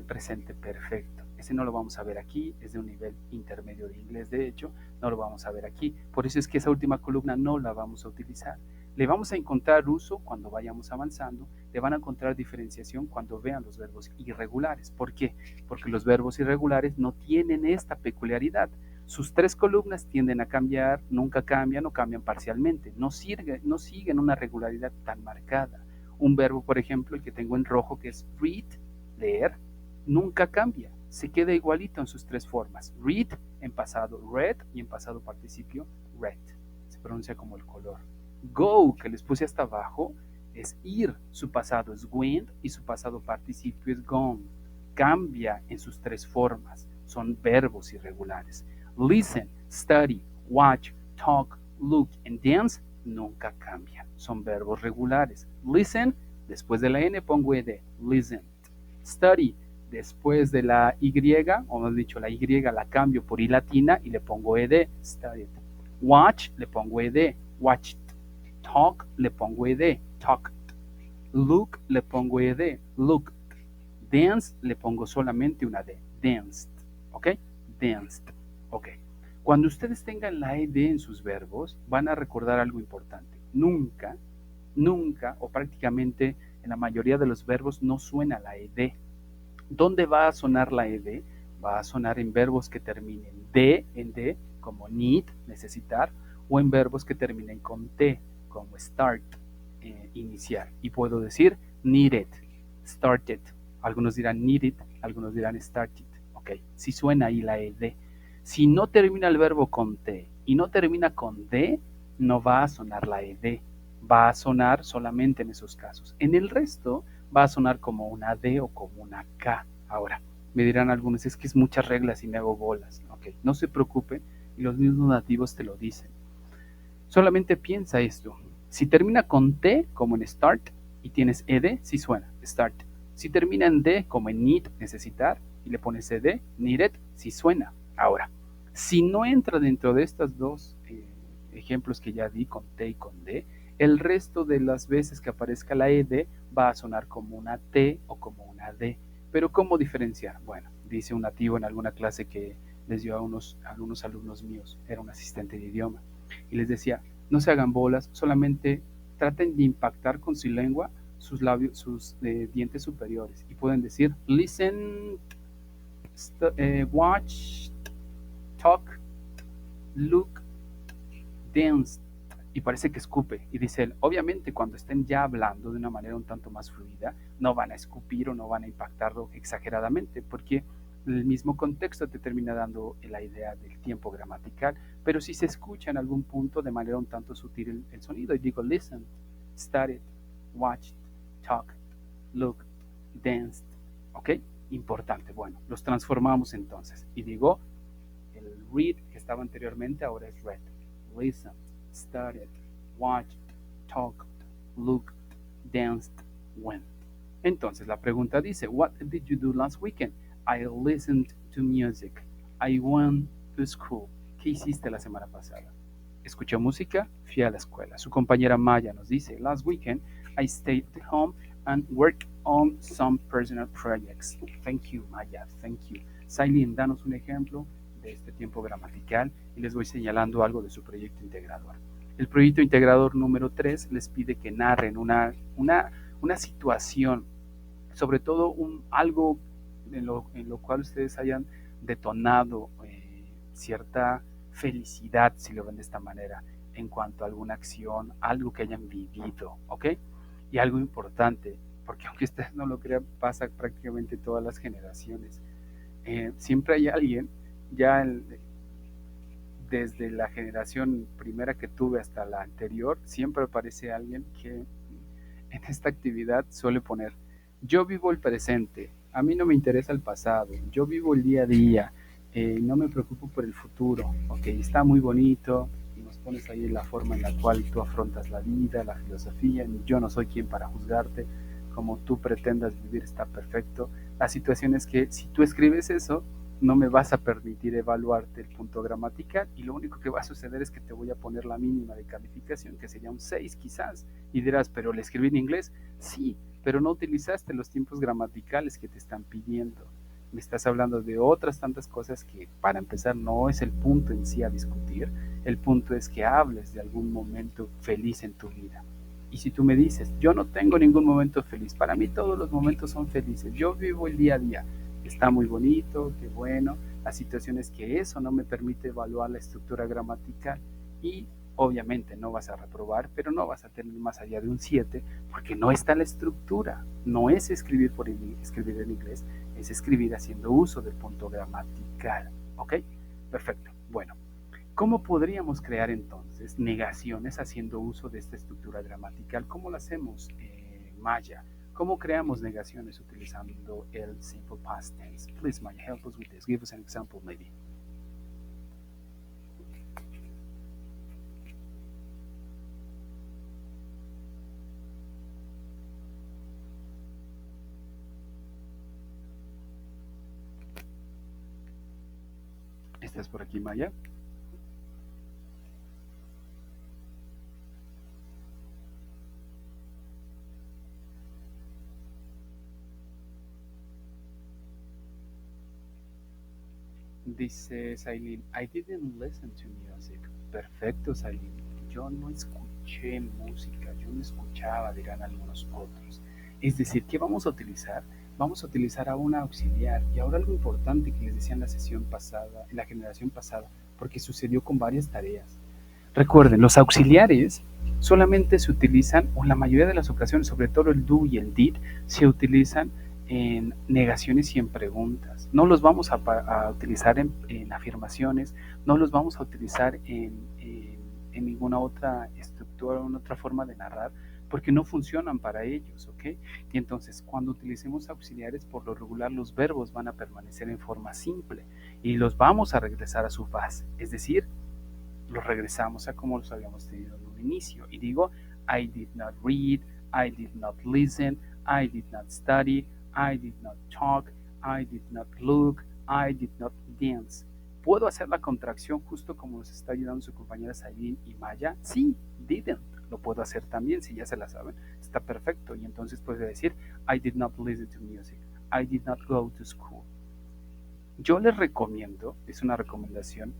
presente perfecto. Ese no lo vamos a ver aquí, es de un nivel intermedio de inglés, de hecho, no lo vamos a ver aquí. Por eso es que esa última columna no la vamos a utilizar. Le vamos a encontrar uso cuando vayamos avanzando, le van a encontrar diferenciación cuando vean los verbos irregulares. ¿Por qué? Porque los verbos irregulares no tienen esta peculiaridad. Sus tres columnas tienden a cambiar, nunca cambian o cambian parcialmente, no siguen una regularidad tan marcada. Un verbo, por ejemplo, el que tengo en rojo, que es read, leer, nunca cambia, se queda igualito en sus tres formas. Read en pasado read y en pasado participio read. Se pronuncia como el color. Go, que les puse hasta abajo, es ir, su pasado es went y su pasado participio es gone. Cambia en sus tres formas, son verbos irregulares. Listen, study, watch, talk, look and dance nunca cambian, son verbos regulares. Listen, después de la N pongo ed, listened. Study, después de la Y, o mejor dicho, la Y la cambio por I latina y le pongo ed, studied. Watch, le pongo ed, watched. Talk, le pongo ed, talked. Look, le pongo ed, looked. Dance, le pongo solamente una D, danced. ¿Ok? Danced. Ok. Cuando ustedes tengan la ed en sus verbos, van a recordar algo importante. Nunca, nunca o prácticamente en la mayoría de los verbos no suena la ed. ¿Dónde va a sonar la ed? Va a sonar en verbos que terminen en D, como need, necesitar, o en verbos que terminen con T, como start, iniciar. Y puedo decir needed, started. Algunos dirán needed, algunos dirán started. Ok, si suena ahí la ed. Si no termina el verbo con T y no termina con D, no va a sonar la ed. Va a sonar solamente en esos casos. En el resto va a sonar como una D o como una K. Ahora, me dirán algunos, es que es muchas reglas y me hago bolas. Ok, no se preocupe, y los mismos nativos te lo dicen. Solamente piensa esto. Si termina con T, como en start, y tienes ed, sí suena, start. Si termina en D, como en need, necesitar, y le pones ed, needed, sí suena. Ahora, si no entra dentro de estos dos ejemplos que ya di, con T y con D, el resto de las veces que aparezca la ed va a sonar como una T o como una D. Pero ¿cómo diferenciar? Bueno, dice un nativo en alguna clase que les dio a algunos alumnos míos, era un asistente de idioma, y les decía, no se hagan bolas, solamente traten de impactar con su lengua sus labios, sus dientes superiores, y pueden decir listen, watch, talk, look, dance, y parece que escupe. Y dice él, obviamente cuando estén ya hablando de una manera un tanto más fluida, no van a escupir o no van a impactarlo exageradamente, porque el mismo contexto te termina dando la idea del tiempo gramatical, pero si se escucha en algún punto de manera un tanto sutil el sonido, y digo listen, studied, watched, talked, looked, danced, ¿ok? Importante. Bueno, los transformamos entonces. Y digo, el read que estaba anteriormente ahora es read. Listened, studied, watched, talked, looked, danced, went. Entonces la pregunta dice, what did you do last weekend? I listened to music. I went to school. ¿Qué hiciste la semana pasada? Escuché música, fui a la escuela. Su compañera Maya nos dice, last weekend I stayed at home and worked on some personal projects. Thank you, Maya, thank you. Sailin, danos un ejemplo de este tiempo gramatical y les voy señalando algo de su proyecto integrador. El proyecto integrador número 3 les pide que narren una situación, sobre todo algo en lo cual ustedes hayan detonado cierta felicidad, si lo ven de esta manera, en cuanto a alguna acción, algo que hayan vivido, ¿ok? Y algo importante, porque aunque ustedes no lo crean, pasa prácticamente todas las generaciones. Siempre hay alguien, desde la generación primera que tuve hasta la anterior, siempre aparece alguien que en esta actividad suele poner, yo vivo el presente, a mí no me interesa el pasado, yo vivo el día a día, no me preocupo por el futuro, ok, está muy bonito, y nos pones ahí la forma en la cual tú afrontas la vida, la filosofía, yo no soy quien para juzgarte, como tú pretendas vivir está perfecto. La situación es que si tú escribes eso, no me vas a permitir evaluarte el punto gramatical y lo único que va a suceder es que te voy a poner la mínima de calificación, que sería un 6 quizás, y dirás, pero le escribí en inglés, sí, pero no utilizaste los tiempos gramaticales que te están pidiendo. Me estás hablando de otras tantas cosas que para empezar no es el punto en sí a discutir, el punto es que hables de algún momento feliz en tu vida. Y si tú me dices, yo no tengo ningún momento feliz, para mí todos los momentos son felices, yo vivo el día a día, está muy bonito, qué bueno, la situación es que eso no me permite evaluar la estructura gramatical y obviamente no vas a reprobar, pero no vas a tener más allá de un 7 porque no está la estructura, no es escribir escribir en inglés, es escribir haciendo uso del punto gramatical, ¿ok? Perfecto, bueno. ¿Cómo podríamos crear entonces negaciones haciendo uso de esta estructura gramatical? ¿Cómo lo hacemos, Maya? ¿Cómo creamos negaciones utilizando el simple past tense? Please, Maya, help us with this. Give us an example, maybe. ¿Estás por aquí, Maya? Dice Sailin, I didn't listen to music. Perfecto, Sailin. Yo no escuché música, yo no escuchaba, dirán algunos otros. Es decir, ¿qué vamos a utilizar? Vamos a utilizar a una auxiliar. Y ahora algo importante que les decía en la sesión pasada, en la generación pasada, porque sucedió con varias tareas. Recuerden, los auxiliares solamente se utilizan, o en la mayoría de las ocasiones, sobre todo el do y el did, se utilizan en negaciones y en preguntas. No los vamos a utilizar en afirmaciones, no los vamos a utilizar en ninguna otra estructura, en otra forma de narrar, porque no funcionan para ellos, ¿ok? Y entonces, cuando utilicemos auxiliares, por lo regular los verbos van a permanecer en forma simple y los vamos a regresar a su base, es decir, los regresamos a como los habíamos tenido en un inicio. Y digo, I did not read, I did not listen, I did not study, I did not talk, I did not look, I did not dance. ¿Puedo hacer la contracción justo como nos está ayudando su compañera Sailin y Maya? Sí, didn't. Lo puedo hacer también, si ya se la saben. Está perfecto. Y entonces puedo decir, I did not listen to music. I did not go to school. Yo les recomiendo, es una recomendación,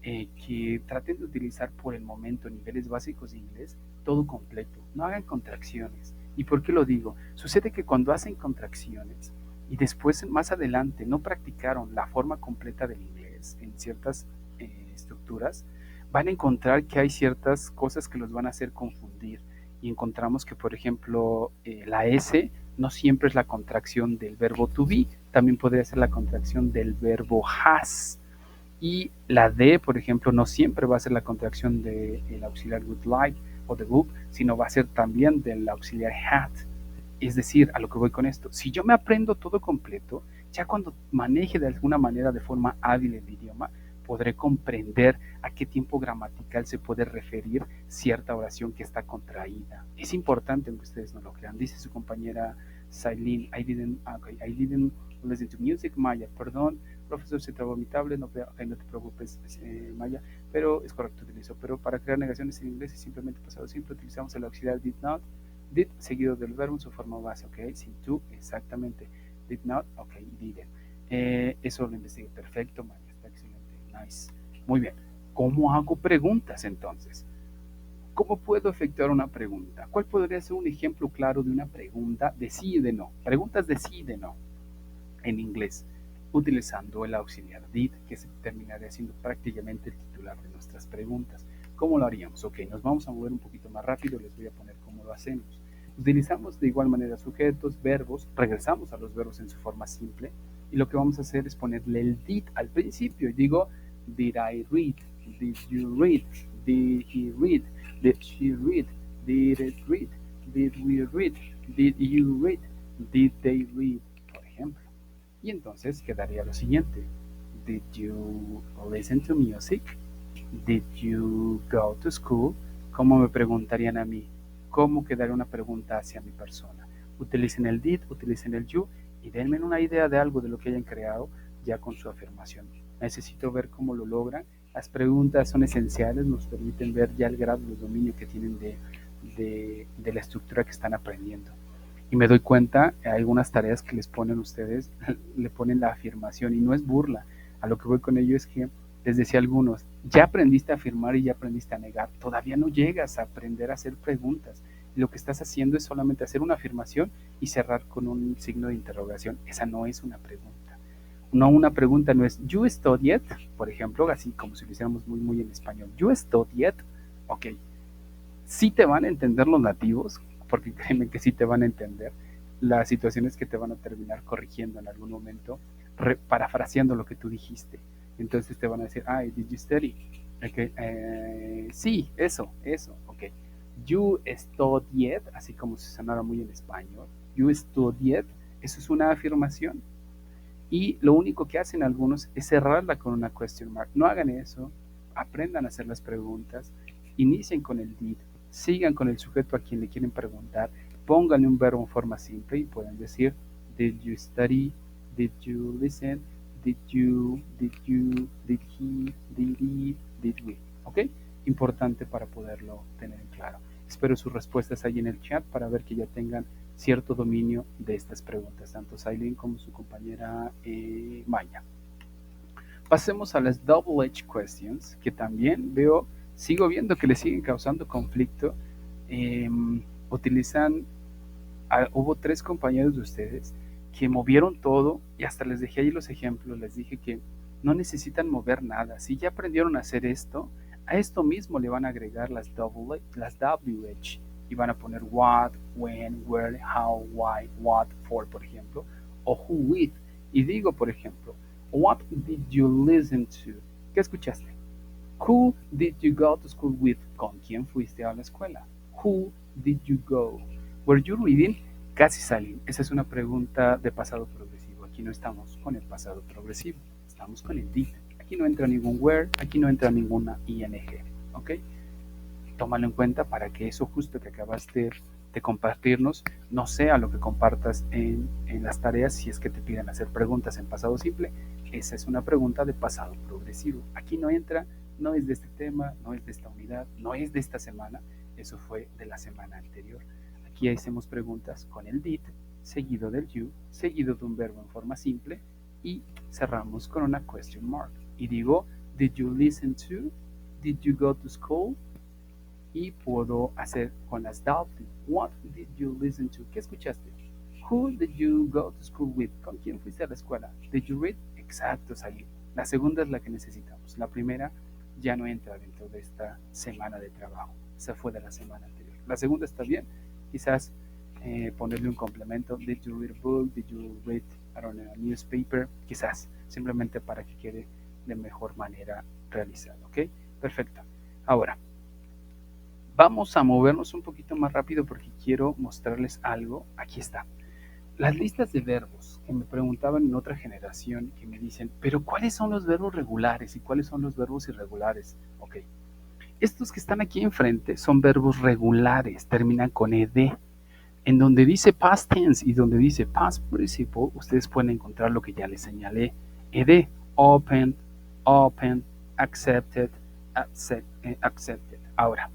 que traten de utilizar por el momento niveles básicos de inglés todo completo, no hagan contracciones. ¿Y por qué lo digo? Sucede que cuando hacen contracciones y después más adelante no practicaron la forma completa del inglés en ciertas estructuras, van a encontrar que hay ciertas cosas que los van a hacer confundir y encontramos que, por ejemplo, la S no siempre es la contracción del verbo to be, también podría ser la contracción del verbo has. Y la D, por ejemplo, no siempre va a ser la contracción del auxiliar would like o de would, sino va a ser también del auxiliar had. Es decir, a lo que voy con esto, si yo me aprendo todo completo, Ya cuando maneje de alguna manera de forma hábil el idioma, podré comprender a qué tiempo gramatical se puede referir cierta oración que está contraída. Es importante, aunque ustedes no lo crean. Dice su compañera Sailin, I didn't listen to music, Maya, perdón, profesor, se trabó mi tablet, no, no te preocupes, Maya, pero es correcto utilizo. Pero para crear negaciones en inglés es simplemente pasado simple, utilizamos el auxiliar did not, did seguido del verbo en su forma base, ok, sin to, exactamente, did not, ok, didn't. Eso lo investigué, perfecto, Maya, está excelente, nice, muy bien. ¿Cómo hago preguntas entonces? ¿Cómo puedo efectuar una pregunta? ¿Cuál podría ser un ejemplo claro de una pregunta de sí y de no? Preguntas de sí y de no en inglés, utilizando el auxiliar did, que se terminaría siendo prácticamente el titular de nuestras preguntas. ¿Cómo lo haríamos? Ok, nos vamos a mover un poquito más rápido, les voy a poner cómo lo hacemos. Utilizamos de igual manera sujetos, verbos, regresamos a los verbos en su forma simple y lo que vamos a hacer es ponerle el did al principio y digo, did I read? Did you read? Did he read? Did she read? Did it read? Did we read? Did you read? Did they read? Por ejemplo. Y entonces quedaría lo siguiente. Did you listen to music? Did you go to school? ¿Cómo me preguntarían a mí? ¿Cómo quedaría una pregunta hacia mi persona? Utilicen el did, utilicen el you y denme una idea de algo de lo que hayan creado ya con su afirmación. Necesito ver cómo lo logran. Las preguntas son esenciales, nos permiten ver ya el grado de dominio que tienen de la estructura que están aprendiendo. Y me doy cuenta, hay algunas tareas que les ponen ustedes, le ponen la afirmación y no es burla. A lo que voy con ello es que les decía a algunos, ya aprendiste a afirmar y ya aprendiste a negar, todavía no llegas a aprender a hacer preguntas. Y lo que estás haciendo es solamente hacer una afirmación y cerrar con un signo de interrogación. Esa no es una pregunta. No, una pregunta no es, you studied, por ejemplo, así como si lo hiciéramos muy en español. You studied, ok, sí te van a entender los nativos, porque créeme que sí te van a entender. Las situaciones que te van a terminar corrigiendo en algún momento, parafraseando lo que tú dijiste. Entonces te van a decir, did you study? Okay, sí, eso, ok. You studied, así como si sonara muy en español. You studied, eso es una afirmación. Y lo único que hacen algunos es cerrarla con una question mark. No hagan eso, aprendan a hacer las preguntas, inicien con el did, sigan con el sujeto a quien le quieren preguntar, pónganle un verbo en forma simple y pueden decir, did you study, did you listen, did he, did we, ¿ok? Importante para poderlo tener en claro. Espero sus respuestas ahí en el chat para ver que ya tengan cierto dominio de estas preguntas, tanto Sailin como su compañera Maya. Pasemos a las double edge questions, que también sigo viendo que le siguen causando conflicto. Hubo 3 compañeros de ustedes que movieron todo y hasta les dejé ahí los ejemplos, les dije que no necesitan mover nada. Si ya aprendieron a hacer esto, a esto mismo le van a agregar las WH y van a poner what, when, where, how, why, what, for, por ejemplo, o who with. Y digo, por ejemplo, what did you listen to? ¿Qué escuchaste? Who did you go to school with? ¿Con quién fuiste a la escuela? Who did you go? Were you reading? Casi salí. Esa es una pregunta de pasado progresivo. Aquí no estamos con el pasado progresivo, estamos con el did. Aquí no entra ningún where, aquí no entra ninguna ing. ¿Ok? Tómalo en cuenta para que eso justo que acabaste de compartirnos no sea lo que compartas en las tareas si es que te piden hacer preguntas en pasado simple. Esa es una pregunta de pasado progresivo. Aquí no entra, no es de este tema, no es de esta unidad, no es de esta semana, eso fue de la semana anterior. Aquí hacemos preguntas con el did, seguido del you, seguido de un verbo en forma simple y cerramos con una question mark. Y digo, did you listen to? Did you go to school? Y puedo hacer con las W. What did you listen to? ¿Qué escuchaste? Who did you go to school with? ¿Con quién fuiste a la escuela? Did you read? Exacto, Salim. La segunda es la que necesitamos. La primera ya no entra dentro de esta semana de trabajo. Esa fue de la semana anterior. La segunda está bien. Quizás ponerle un complemento. Did you read a book? Did you read, I don't know, a newspaper? Quizás, simplemente para que quede de mejor manera realizado. ¿Ok? Perfecto. Ahora, vamos a movernos un poquito más rápido porque quiero mostrarles algo. Aquí está. Las listas de verbos que me preguntaban en otra generación, que me dicen, pero ¿cuáles son los verbos regulares y cuáles son los verbos irregulares? Ok, estos que están aquí enfrente son verbos regulares, terminan con ed. En donde dice past tense y donde dice past participle, ustedes pueden encontrar lo que ya les señalé. Ed, opened, opened, accepted, accepted. Ahora,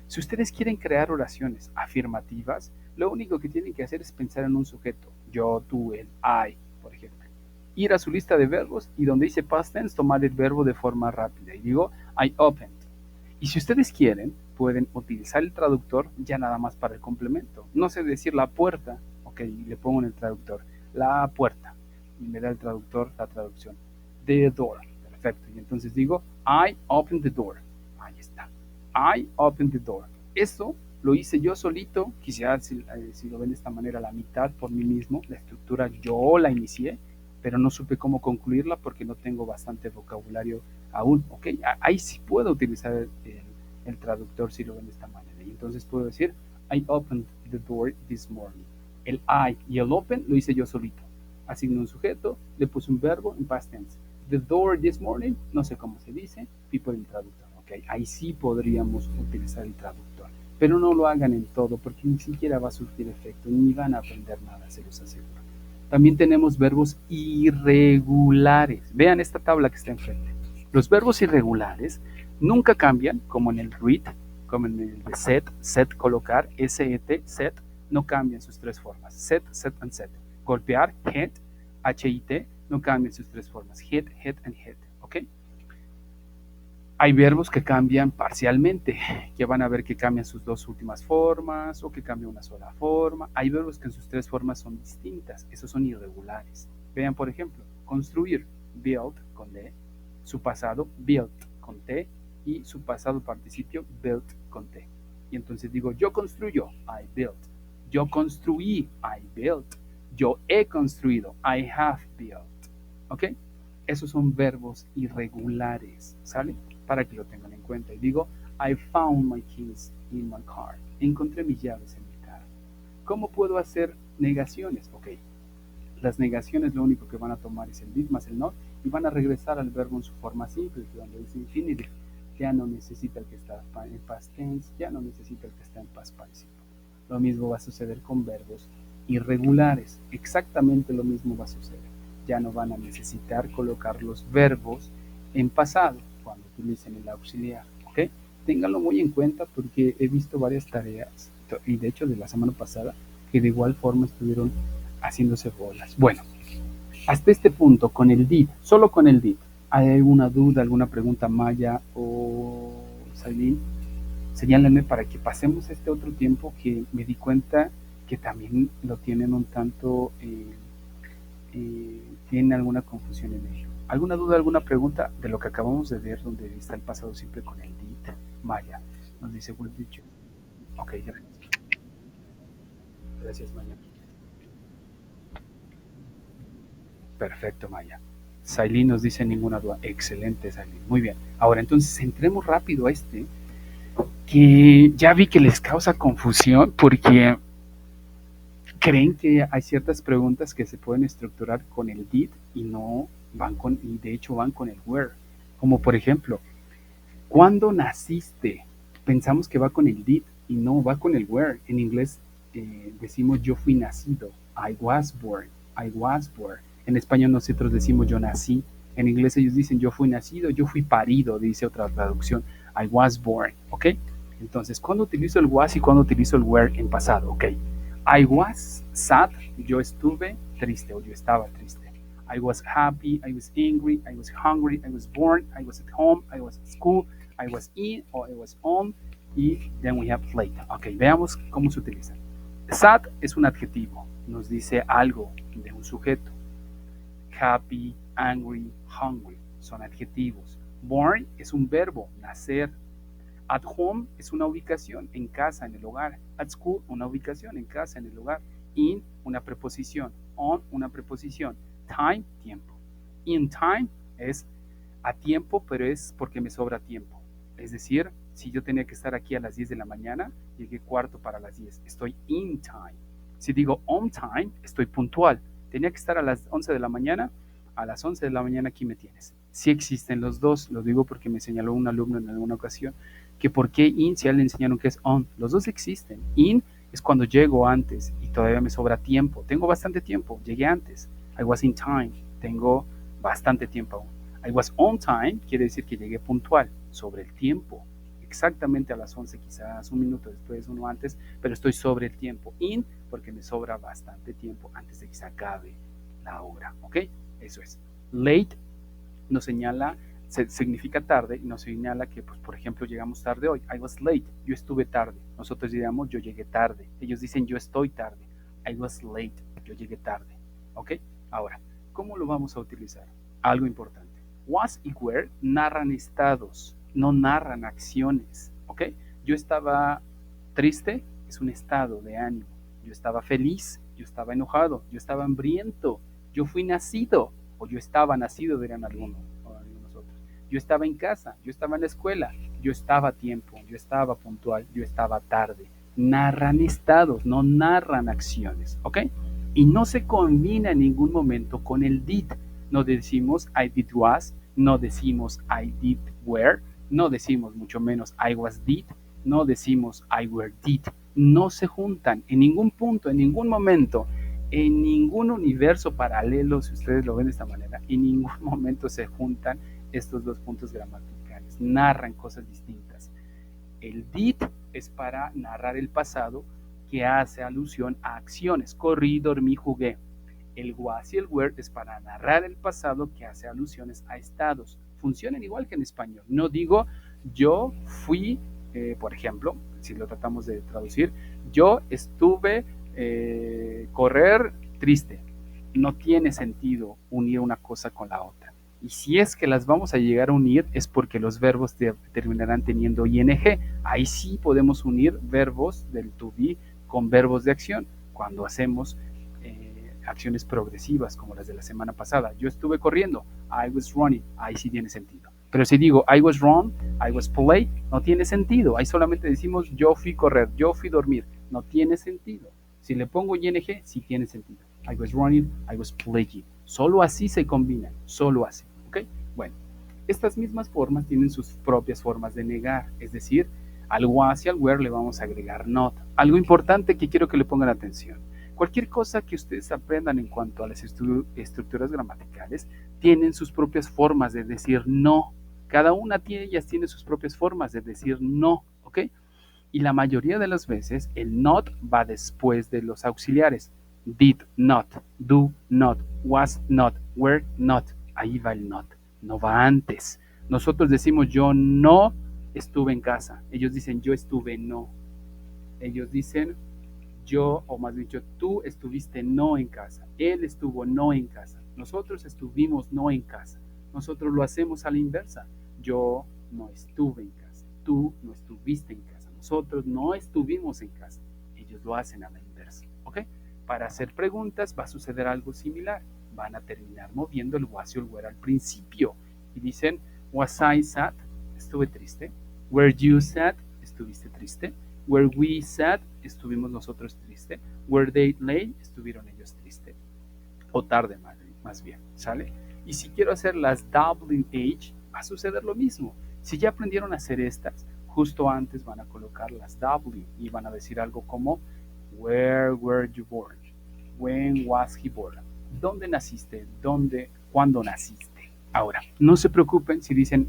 si ustedes quieren crear oraciones afirmativas, lo único que tienen que hacer es pensar en un sujeto. Yo, tú, él, I, por ejemplo. Ir a su lista de verbos y donde dice past tense, tomar el verbo de forma rápida. Y digo, I opened. Y si ustedes quieren, pueden utilizar el traductor ya nada más para el complemento. No sé decir la puerta, ok, le pongo en el traductor la puerta y me da el traductor la traducción. The door, perfecto. Y entonces digo, I opened the door. Ahí está. I opened the door. Eso lo hice yo solito, quizás si lo ven de esta manera, la mitad por mí mismo. La estructura yo la inicié, pero no supe cómo concluirla porque no tengo bastante vocabulario aún, ¿ok? Ahí sí puedo utilizar el traductor si lo ven de esta manera. Y entonces puedo decir, I opened the door this morning. El I y el open lo hice yo solito. Asigno un sujeto, le puse un verbo en past tense. The door this morning, no sé cómo se dice, y por el traductor, ¿ok? Ahí sí podríamos utilizar el traductor. Pero no lo hagan en todo porque ni siquiera va a surtir efecto, ni van a aprender nada, se los aseguro. También tenemos verbos irregulares. Vean esta tabla que está enfrente. Los verbos irregulares nunca cambian, como en el read, como en el de set, colocar, set, set, no cambian sus tres formas. Set, set and set. Golpear, hit, hit, no cambian sus tres formas. Hit and hit, ¿ok? Hay verbos que cambian parcialmente, que van a ver que cambian sus dos últimas formas o que cambian una sola forma. Hay verbos que en sus tres formas son distintas, esos son irregulares. Vean, por ejemplo, construir, build con D, su pasado, built con T y su pasado participio, built con T. Y entonces digo, yo construyo, I built. Yo construí, I built. Yo he construido, I have built. ¿Ok? Esos son verbos irregulares, ¿sale? Para que lo tengan en cuenta. Y digo, I found my keys in my car. Encontré mis llaves en mi carro. ¿Cómo puedo hacer negaciones? Ok, las negaciones lo único que van a tomar es el did más el not y van a regresar al verbo en su forma simple, donde dice infinitive. Ya no necesita el que está en past tense, ya no necesita el que está en past participle. Lo mismo va a suceder con verbos irregulares. Exactamente lo mismo va a suceder. Ya no van a necesitar colocar los verbos en pasado cuando utilicen el auxiliar, ¿ok? Ténganlo muy en cuenta porque he visto varias tareas, y de hecho de la semana pasada, que de igual forma estuvieron haciéndose bolas. Bueno, hasta este punto, con el did, solo con el did, ¿hay alguna duda, alguna pregunta, Maya o Sailin? Señálenme para que pasemos este otro tiempo que me di cuenta que también lo tienen un tanto, tienen alguna confusión en ello. ¿Alguna duda, alguna pregunta de lo que acabamos de ver, donde está el pasado simple con el did? Maya nos dice, well, dicho. Ok, gracias, Maya. Perfecto, Maya. Sailin nos dice ninguna duda. Excelente, Sailin. Muy bien. Ahora, entonces, entremos rápido a este, que ya vi que les causa confusión porque creen que hay ciertas preguntas que se pueden estructurar con el did y no van con, y de hecho van con el where. Como por ejemplo, ¿cuándo naciste? Pensamos que va con el did y no va con el where. En inglés decimos yo fui nacido. I was born. I was born. En español nosotros decimos yo nací. En inglés ellos dicen yo fui nacido, yo fui parido, dice otra traducción. I was born. ¿Ok? Entonces, ¿cuándo utilizo el was y cuándo utilizo el were en pasado? Ok. I was sad, yo estuve triste o yo estaba triste. I was happy, I was angry, I was hungry, I was born, I was at home, I was at school, I was in or I was on, y then we have played. Ok, veamos cómo se utiliza. Sad es un adjetivo, nos dice algo de un sujeto. Happy, angry, hungry son adjetivos. Born es un verbo, nacer. At home es una ubicación, en casa, en el hogar. At school, una ubicación, en casa, en el hogar. In, una preposición. On, una preposición. Time, tiempo. In time es a tiempo, pero es porque me sobra tiempo. Es decir, si yo tenía que estar aquí a las 10 de la mañana, llegué cuarto para las 10. Estoy in time. Si digo on time, estoy puntual. Tenía que estar a las 11 de la mañana, a las 11 de la mañana aquí me tienes. Sí existen los dos, lo digo porque me señaló un alumno en alguna ocasión, que por qué in si a él le enseñaron que es on. Los dos existen. In es cuando llego antes y todavía me sobra tiempo. Tengo bastante tiempo, llegué antes. I was in time, tengo bastante tiempo aún. I was on time quiere decir que llegué puntual, sobre el tiempo. Exactamente a las 11, quizás un minuto después, uno antes, pero estoy sobre el tiempo. In, porque me sobra bastante tiempo antes de que se acabe la hora, ¿ok? Eso es. Late nos señala, significa tarde y nos señala que, pues, por ejemplo, llegamos tarde hoy. I was late, yo estuve tarde. Nosotros diríamos, yo llegué tarde. Ellos dicen, yo estoy tarde. I was late, yo llegué tarde, ¿ok? Ahora, ¿cómo lo vamos a utilizar? Algo importante. Was y were narran estados, no narran acciones, ¿ok? Yo estaba triste, es un estado de ánimo. Yo estaba feliz, yo estaba enojado, yo estaba hambriento, yo fui nacido, o yo estaba nacido, dirán algunos otros. Yo estaba en casa, yo estaba en la escuela, yo estaba a tiempo, yo estaba puntual, yo estaba tarde. Narran estados, no narran acciones, ¿ok? Y no se combina en ningún momento con el did. No decimos I did was, no decimos I did were, no decimos mucho menos I was did, no decimos I were did. No se juntan en ningún punto, en ningún momento, en ningún universo paralelo, si ustedes lo ven de esta manera, en ningún momento se juntan estos dos puntos gramaticales. Narran cosas distintas. El did es para narrar el pasado que hace alusión a acciones. Corrí, dormí, jugué. El was y el were es para narrar el pasado que hace alusiones a estados. Funcionan igual que en español. No digo yo fui, por ejemplo, si lo tratamos de traducir, yo estuve correr triste. No tiene sentido unir una cosa con la otra. Y si es que las vamos a llegar a unir es porque los verbos terminarán teniendo ing. Ahí sí podemos unir verbos del to be con verbos de acción cuando hacemos acciones progresivas como las de la semana pasada. Yo estuve corriendo, I was running, ahí sí tiene sentido. Pero si digo I was wrong, I was play, no tiene sentido. Ahí solamente decimos yo fui correr, yo fui dormir, no tiene sentido. Si le pongo ing, sí tiene sentido. I was running, I was playing. Solo así se combinan, solo así. ¿Ok? Bueno, estas mismas formas tienen sus propias formas de negar, es decir, al was y al were le vamos a agregar not. Algo importante que quiero que le pongan atención. Cualquier cosa que ustedes aprendan en cuanto a las estructuras gramaticales tienen sus propias formas de decir no. Cada una de ellas tiene sus propias formas de decir no, ¿ok? Y la mayoría de las veces el not va después de los auxiliares. Did not, do not, was not, were not. Ahí va el not, no va antes. Nosotros decimos yo no estuve en casa. Ellos dicen yo estuve no. Ellos dicen yo, o más dicho, tú estuviste no en casa. Él estuvo no en casa. Nosotros estuvimos no en casa. Nosotros lo hacemos a la inversa. Yo no estuve en casa. Tú no estuviste en casa. Nosotros no estuvimos en casa. Ellos lo hacen a la inversa. ¿Ok? Para hacer preguntas va a suceder algo similar. Van a terminar moviendo el was y el were al principio. Y dicen, was I sad? Estuve triste. Were you sad? Estuviste triste. Were we sad? Estuvimos nosotros triste. Were they late? Estuvieron ellos tristes. O tarde más bien, ¿sale? Y si quiero hacer las WH, va a suceder lo mismo. Si ya aprendieron a hacer estas, justo antes van a colocar las W y van a decir algo como Where were you born? When was he born? ¿Dónde naciste? ¿Dónde? ¿Cuándo naciste? Ahora, no se preocupen si dicen,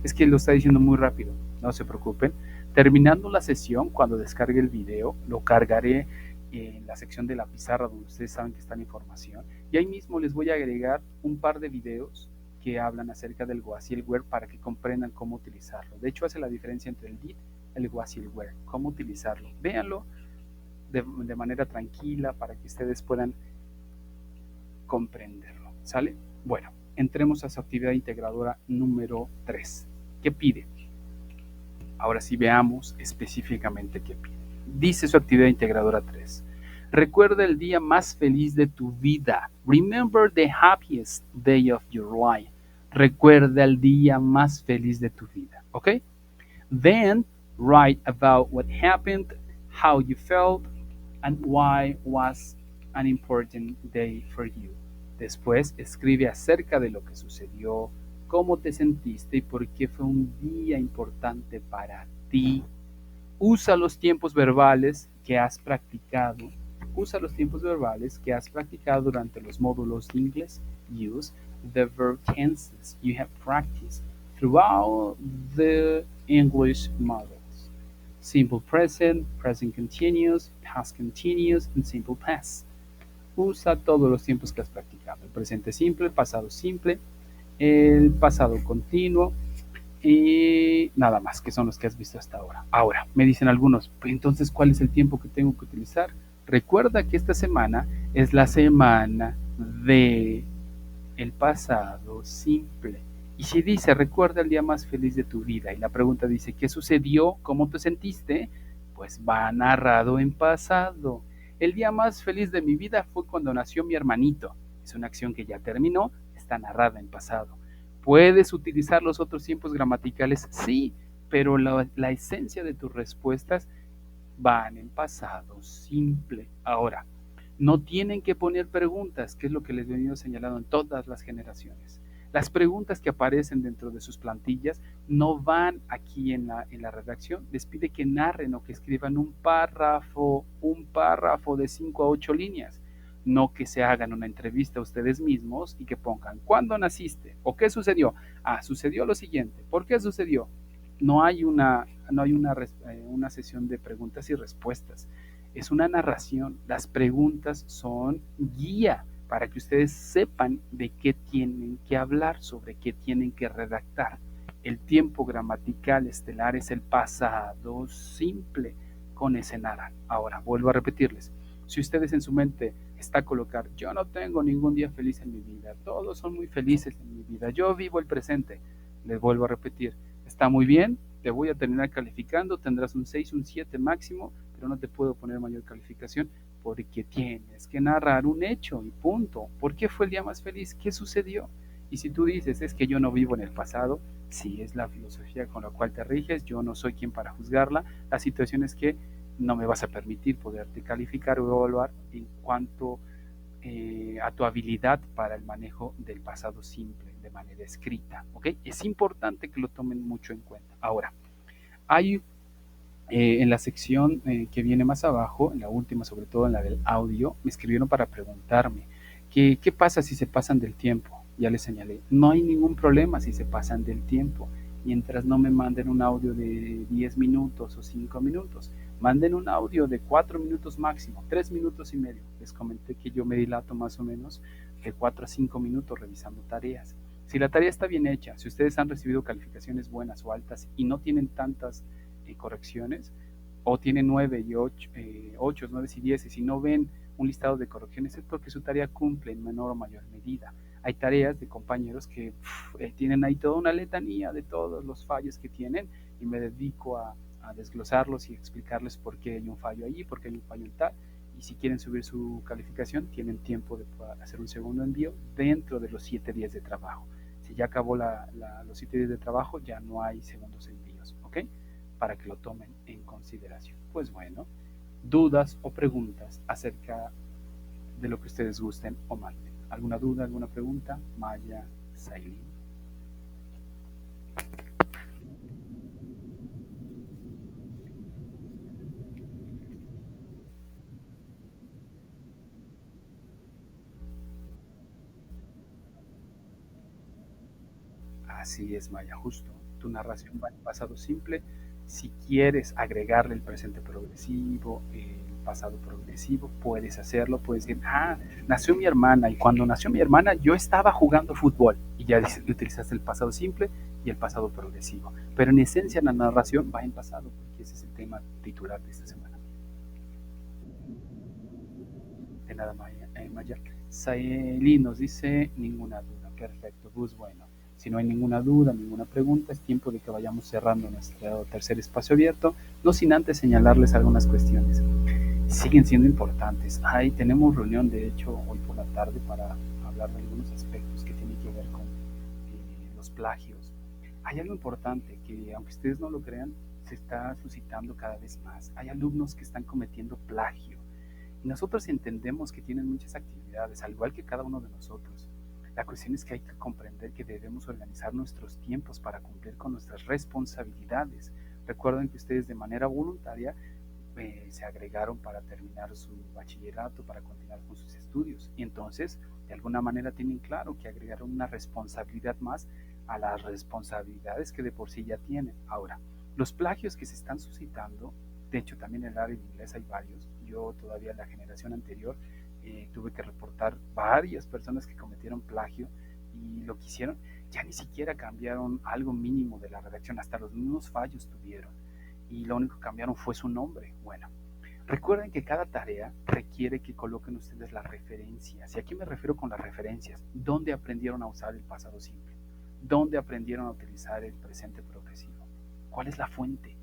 es que lo está diciendo muy rápido. No se preocupen. Terminando la sesión, cuando descargue el video, lo cargaré en la sección de la pizarra donde ustedes saben que está la información. Y ahí mismo les voy a agregar un par de videos que hablan acerca del was y el were para que comprendan cómo utilizarlo. De hecho, hace la diferencia entre el did, el was y el were. Cómo utilizarlo. Véanlo de manera tranquila para que ustedes puedan comprenderlo. ¿Sale? Bueno, entremos a su actividad integradora número 3. ¿Qué pide? Ahora sí veamos específicamente qué pide. Dice su actividad integradora 3. Recuerda el día más feliz de tu vida. Remember the happiest day of your life. Recuerda el día más feliz de tu vida. ¿Ok? Then write about what happened, how you felt, And why was an important day for you. Después escribe acerca de lo que sucedió, cómo te sentiste y por qué fue un día importante para ti. Usa los tiempos verbales que has practicado. Usa los tiempos verbales que has practicado durante los módulos de inglés. Use the verb tenses you have practiced throughout the English models. Simple present, present continuous, past continuous, and simple past. Usa todos los tiempos que has practicado. El presente simple, el pasado simple, el pasado continuo, y nada más, que son los que has visto hasta ahora. Ahora, me dicen algunos, pues entonces, ¿cuál es el tiempo que tengo que utilizar? Recuerda que esta semana es la semana de el pasado simple. Y si dice, recuerda el día más feliz de tu vida, y la pregunta dice, ¿qué sucedió? ¿Cómo te sentiste? Pues va narrado en pasado. El día más feliz de mi vida fue cuando nació mi hermanito. Es una acción que ya terminó, está narrada en pasado. ¿Puedes utilizar los otros tiempos gramaticales? Sí, pero la esencia de tus respuestas van en pasado simple. Ahora, no tienen que poner preguntas, que es lo que les he venido señalando en todas las generaciones. Las preguntas que aparecen dentro de sus plantillas no van aquí en la redacción. Les pide que narren o que escriban un párrafo de 5 a 8 líneas. No que se hagan una entrevista a ustedes mismos y que pongan, ¿cuándo naciste? ¿O qué sucedió? Ah, sucedió lo siguiente. ¿Por qué sucedió? No hay una sesión de preguntas y respuestas. Es una narración. Las preguntas son guía para que ustedes sepan de qué tienen que hablar, sobre qué tienen que redactar. El tiempo gramatical estelar es el pasado simple con ese nada. Ahora, vuelvo a repetirles. Si ustedes en su mente está colocar, yo no tengo ningún día feliz en mi vida, todos son muy felices en mi vida, yo vivo el presente, les vuelvo a repetir, está muy bien, te voy a terminar calificando, tendrás un 6, un 7 máximo, pero no te puedo poner mayor calificación porque tienes que narrar un hecho y punto. ¿Por qué fue el día más feliz? ¿Qué sucedió? Y si tú dices, es que yo no vivo en el pasado, sí es la filosofía con la cual te riges, yo no soy quien para juzgarla, la situación es que no me vas a permitir poderte calificar o evaluar en cuanto a tu habilidad para el manejo del pasado simple de manera escrita. ¿Ok? Es importante que lo tomen mucho en cuenta. Ahora, hay en la sección que viene más abajo, en la última, sobre todo en la del audio, me escribieron para preguntarme qué pasa si se pasan del tiempo. Ya les señalé, no hay ningún problema si se pasan del tiempo, mientras no me manden un audio de 10 minutos o 5 minutos. Manden un audio de 4 minutos máximo, 3 minutos y medio. Les comenté que yo me dilato más o menos de 4 a 5 minutos revisando tareas. Si la tarea está bien hecha, si ustedes han recibido calificaciones buenas o altas y no tienen tantas correcciones, o tienen 9 y 8, 9 y 10, y si no ven un listado de correcciones es porque su tarea cumple en menor o mayor medida. Hay tareas de compañeros que tienen ahí toda una letanía de todos los fallos que tienen y me dedico a desglosarlos y explicarles por qué hay un fallo allí, por qué hay un fallo en tal. Y si quieren subir su calificación, tienen tiempo de hacer un segundo envío dentro de los 7 días de trabajo. Si ya acabó los 7 días de trabajo, ya no hay segundos envíos, ¿ok? Para que lo tomen en consideración. Pues bueno, dudas o preguntas acerca de lo que ustedes gusten o manden. ¿Alguna duda, alguna pregunta? Maya, Sailin. Así es, Maya, justo. Tu narración va en pasado simple. Si quieres agregarle el presente progresivo, el pasado progresivo, puedes hacerlo. Puedes decir, nació mi hermana y cuando nació mi hermana yo estaba jugando fútbol. Y ya utilizaste el pasado simple y el pasado progresivo. Pero en esencia la narración va en pasado, porque ese es el tema titular de esta semana. De nada, Maya. Saeli nos dice ninguna duda. Perfecto, Gus, bueno. Si no hay ninguna duda, ninguna pregunta, es tiempo de que vayamos cerrando nuestro tercer espacio abierto, no sin antes señalarles algunas cuestiones. Siguen siendo importantes. Ahí tenemos reunión, de hecho, hoy por la tarde para hablar de algunos aspectos que tienen que ver con los plagios. Hay algo importante que, aunque ustedes no lo crean, se está suscitando cada vez más. Hay alumnos que están cometiendo plagio. Y nosotros entendemos que tienen muchas actividades, al igual que cada uno de nosotros. La cuestión es que hay que comprender que debemos organizar nuestros tiempos para cumplir con nuestras responsabilidades. Recuerden que ustedes de manera voluntaria se agregaron para terminar su bachillerato, para continuar con sus estudios. Y entonces, de alguna manera tienen claro que agregaron una responsabilidad más a las responsabilidades que de por sí ya tienen. Ahora, los plagios que se están suscitando, de hecho también en el área de inglés hay varios. Yo todavía en la generación anterior tuve que reportar varias personas que cometieron plagio y lo que hicieron, ya ni siquiera cambiaron algo mínimo de la redacción, hasta los mismos fallos tuvieron y lo único que cambiaron fue su nombre. Bueno, recuerden que cada tarea requiere que coloquen ustedes las referencias. ¿Y a qué me refiero con las referencias? ¿Dónde aprendieron a usar el pasado simple? ¿Dónde aprendieron a utilizar el presente progresivo? ¿Cuál es la fuente?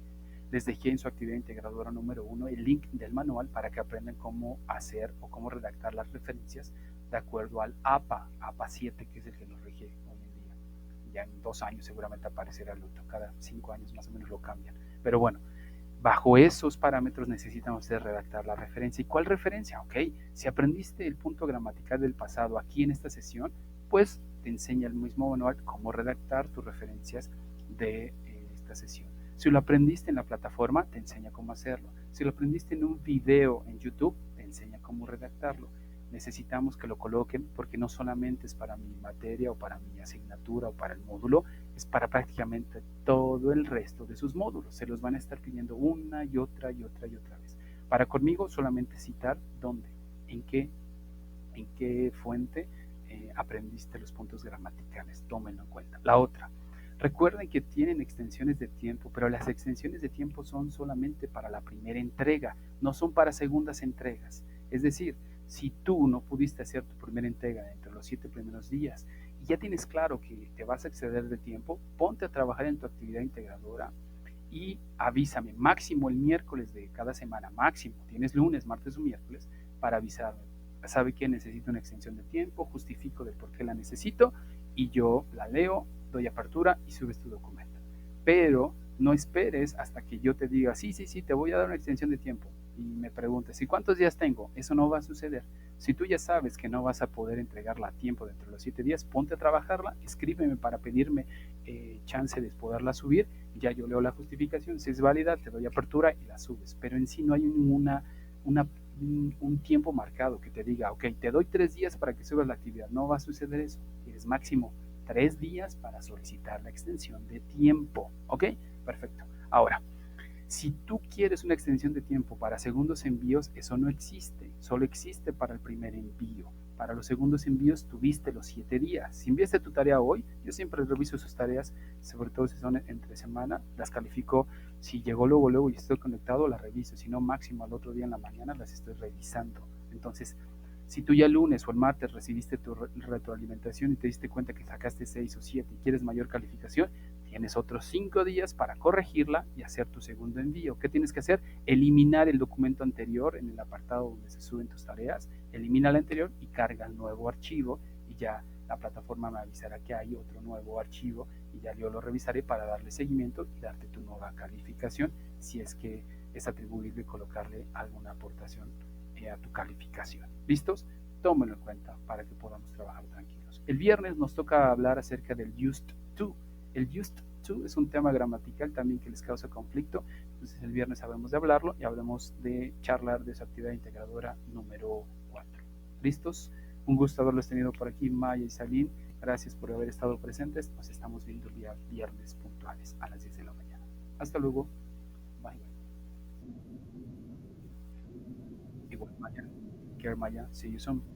Les dejé en su actividad integradora número 1 el link del manual para que aprendan cómo hacer o cómo redactar las referencias de acuerdo al APA 7, que es el que nos rige hoy en día. Ya en 2 años seguramente aparecerá el otro, cada 5 años más o menos lo cambian. Pero bueno, bajo esos parámetros necesitan ustedes redactar la referencia. ¿Y cuál referencia? Ok, si aprendiste el punto gramatical del pasado aquí en esta sesión, pues te enseña el mismo manual cómo redactar tus referencias de esta sesión. Si lo aprendiste en la plataforma, te enseña cómo hacerlo. Si lo aprendiste en un video en YouTube, te enseña cómo redactarlo. Necesitamos que lo coloquen porque no solamente es para mi materia o para mi asignatura o para el módulo, es para prácticamente todo el resto de sus módulos. Se los van a estar pidiendo una y otra y otra y otra vez. Para conmigo solamente citar dónde, en qué fuente aprendiste los puntos gramaticales. Tómenlo en cuenta. La otra, recuerden que tienen extensiones de tiempo, pero las extensiones de tiempo son solamente para la primera entrega, no son para segundas entregas. Es decir, si tú no pudiste hacer tu primera entrega entre los 7 primeros días y ya tienes claro que te vas a exceder de tiempo, ponte a trabajar en tu actividad integradora y avísame, máximo el miércoles de cada semana, máximo, tienes lunes, martes o miércoles para avisarme. Sabe que necesito una extensión de tiempo, justifico del por qué la necesito y yo la leo, doy apertura y subes tu documento. Pero no esperes hasta que yo te diga, sí, sí, sí, te voy a dar una extensión de tiempo y me preguntes, ¿y cuántos días tengo? Eso no va a suceder. Si tú ya sabes que no vas a poder entregarla a tiempo dentro de los 7 días, ponte a trabajarla, escríbeme para pedirme chance de poderla subir, ya yo leo la justificación, si es válida, te doy apertura y la subes. Pero en sí no hay un tiempo marcado que te diga, ok, te doy 3 días para que subas la actividad. No va a suceder eso. Tienes máximo 3 días para solicitar la extensión de tiempo. ¿Ok? Perfecto. Ahora, si tú quieres una extensión de tiempo para segundos envíos, eso no existe. Solo existe para el primer envío. Para los segundos envíos tuviste los 7 días. Si enviaste tu tarea hoy, yo siempre reviso sus tareas, sobre todo si son entre semana, las califico. Si llegó luego y estoy conectado, las reviso. Si no, máximo al otro día en la mañana las estoy revisando. Entonces, si tú ya el lunes o el martes recibiste tu retroalimentación y te diste cuenta que sacaste 6 o 7 y quieres mayor calificación, tienes otros 5 días para corregirla y hacer tu segundo envío. ¿Qué tienes que hacer? Eliminar el documento anterior en el apartado donde se suben tus tareas, elimina el anterior y carga el nuevo archivo y ya la plataforma me avisará que hay otro nuevo archivo y ya yo lo revisaré para darle seguimiento y darte tu nueva calificación si es que es atribuible colocarle alguna aportación a tu calificación. ¿Listos? Tómenlo en cuenta para que podamos trabajar tranquilos. El viernes nos toca hablar acerca del used to. El used to es un tema gramatical también que les causa conflicto, entonces el viernes hablamos de hablarlo y hablamos de charlar de su actividad integradora número 4. ¿Listos? Un gusto haberlos tenido por aquí, Maya y Salim. Gracias por haber estado presentes. Nos estamos viendo el día viernes puntuales a las 10 de la mañana. Hasta luego. Bye. Igual, Maya. Care, Maya. See you soon.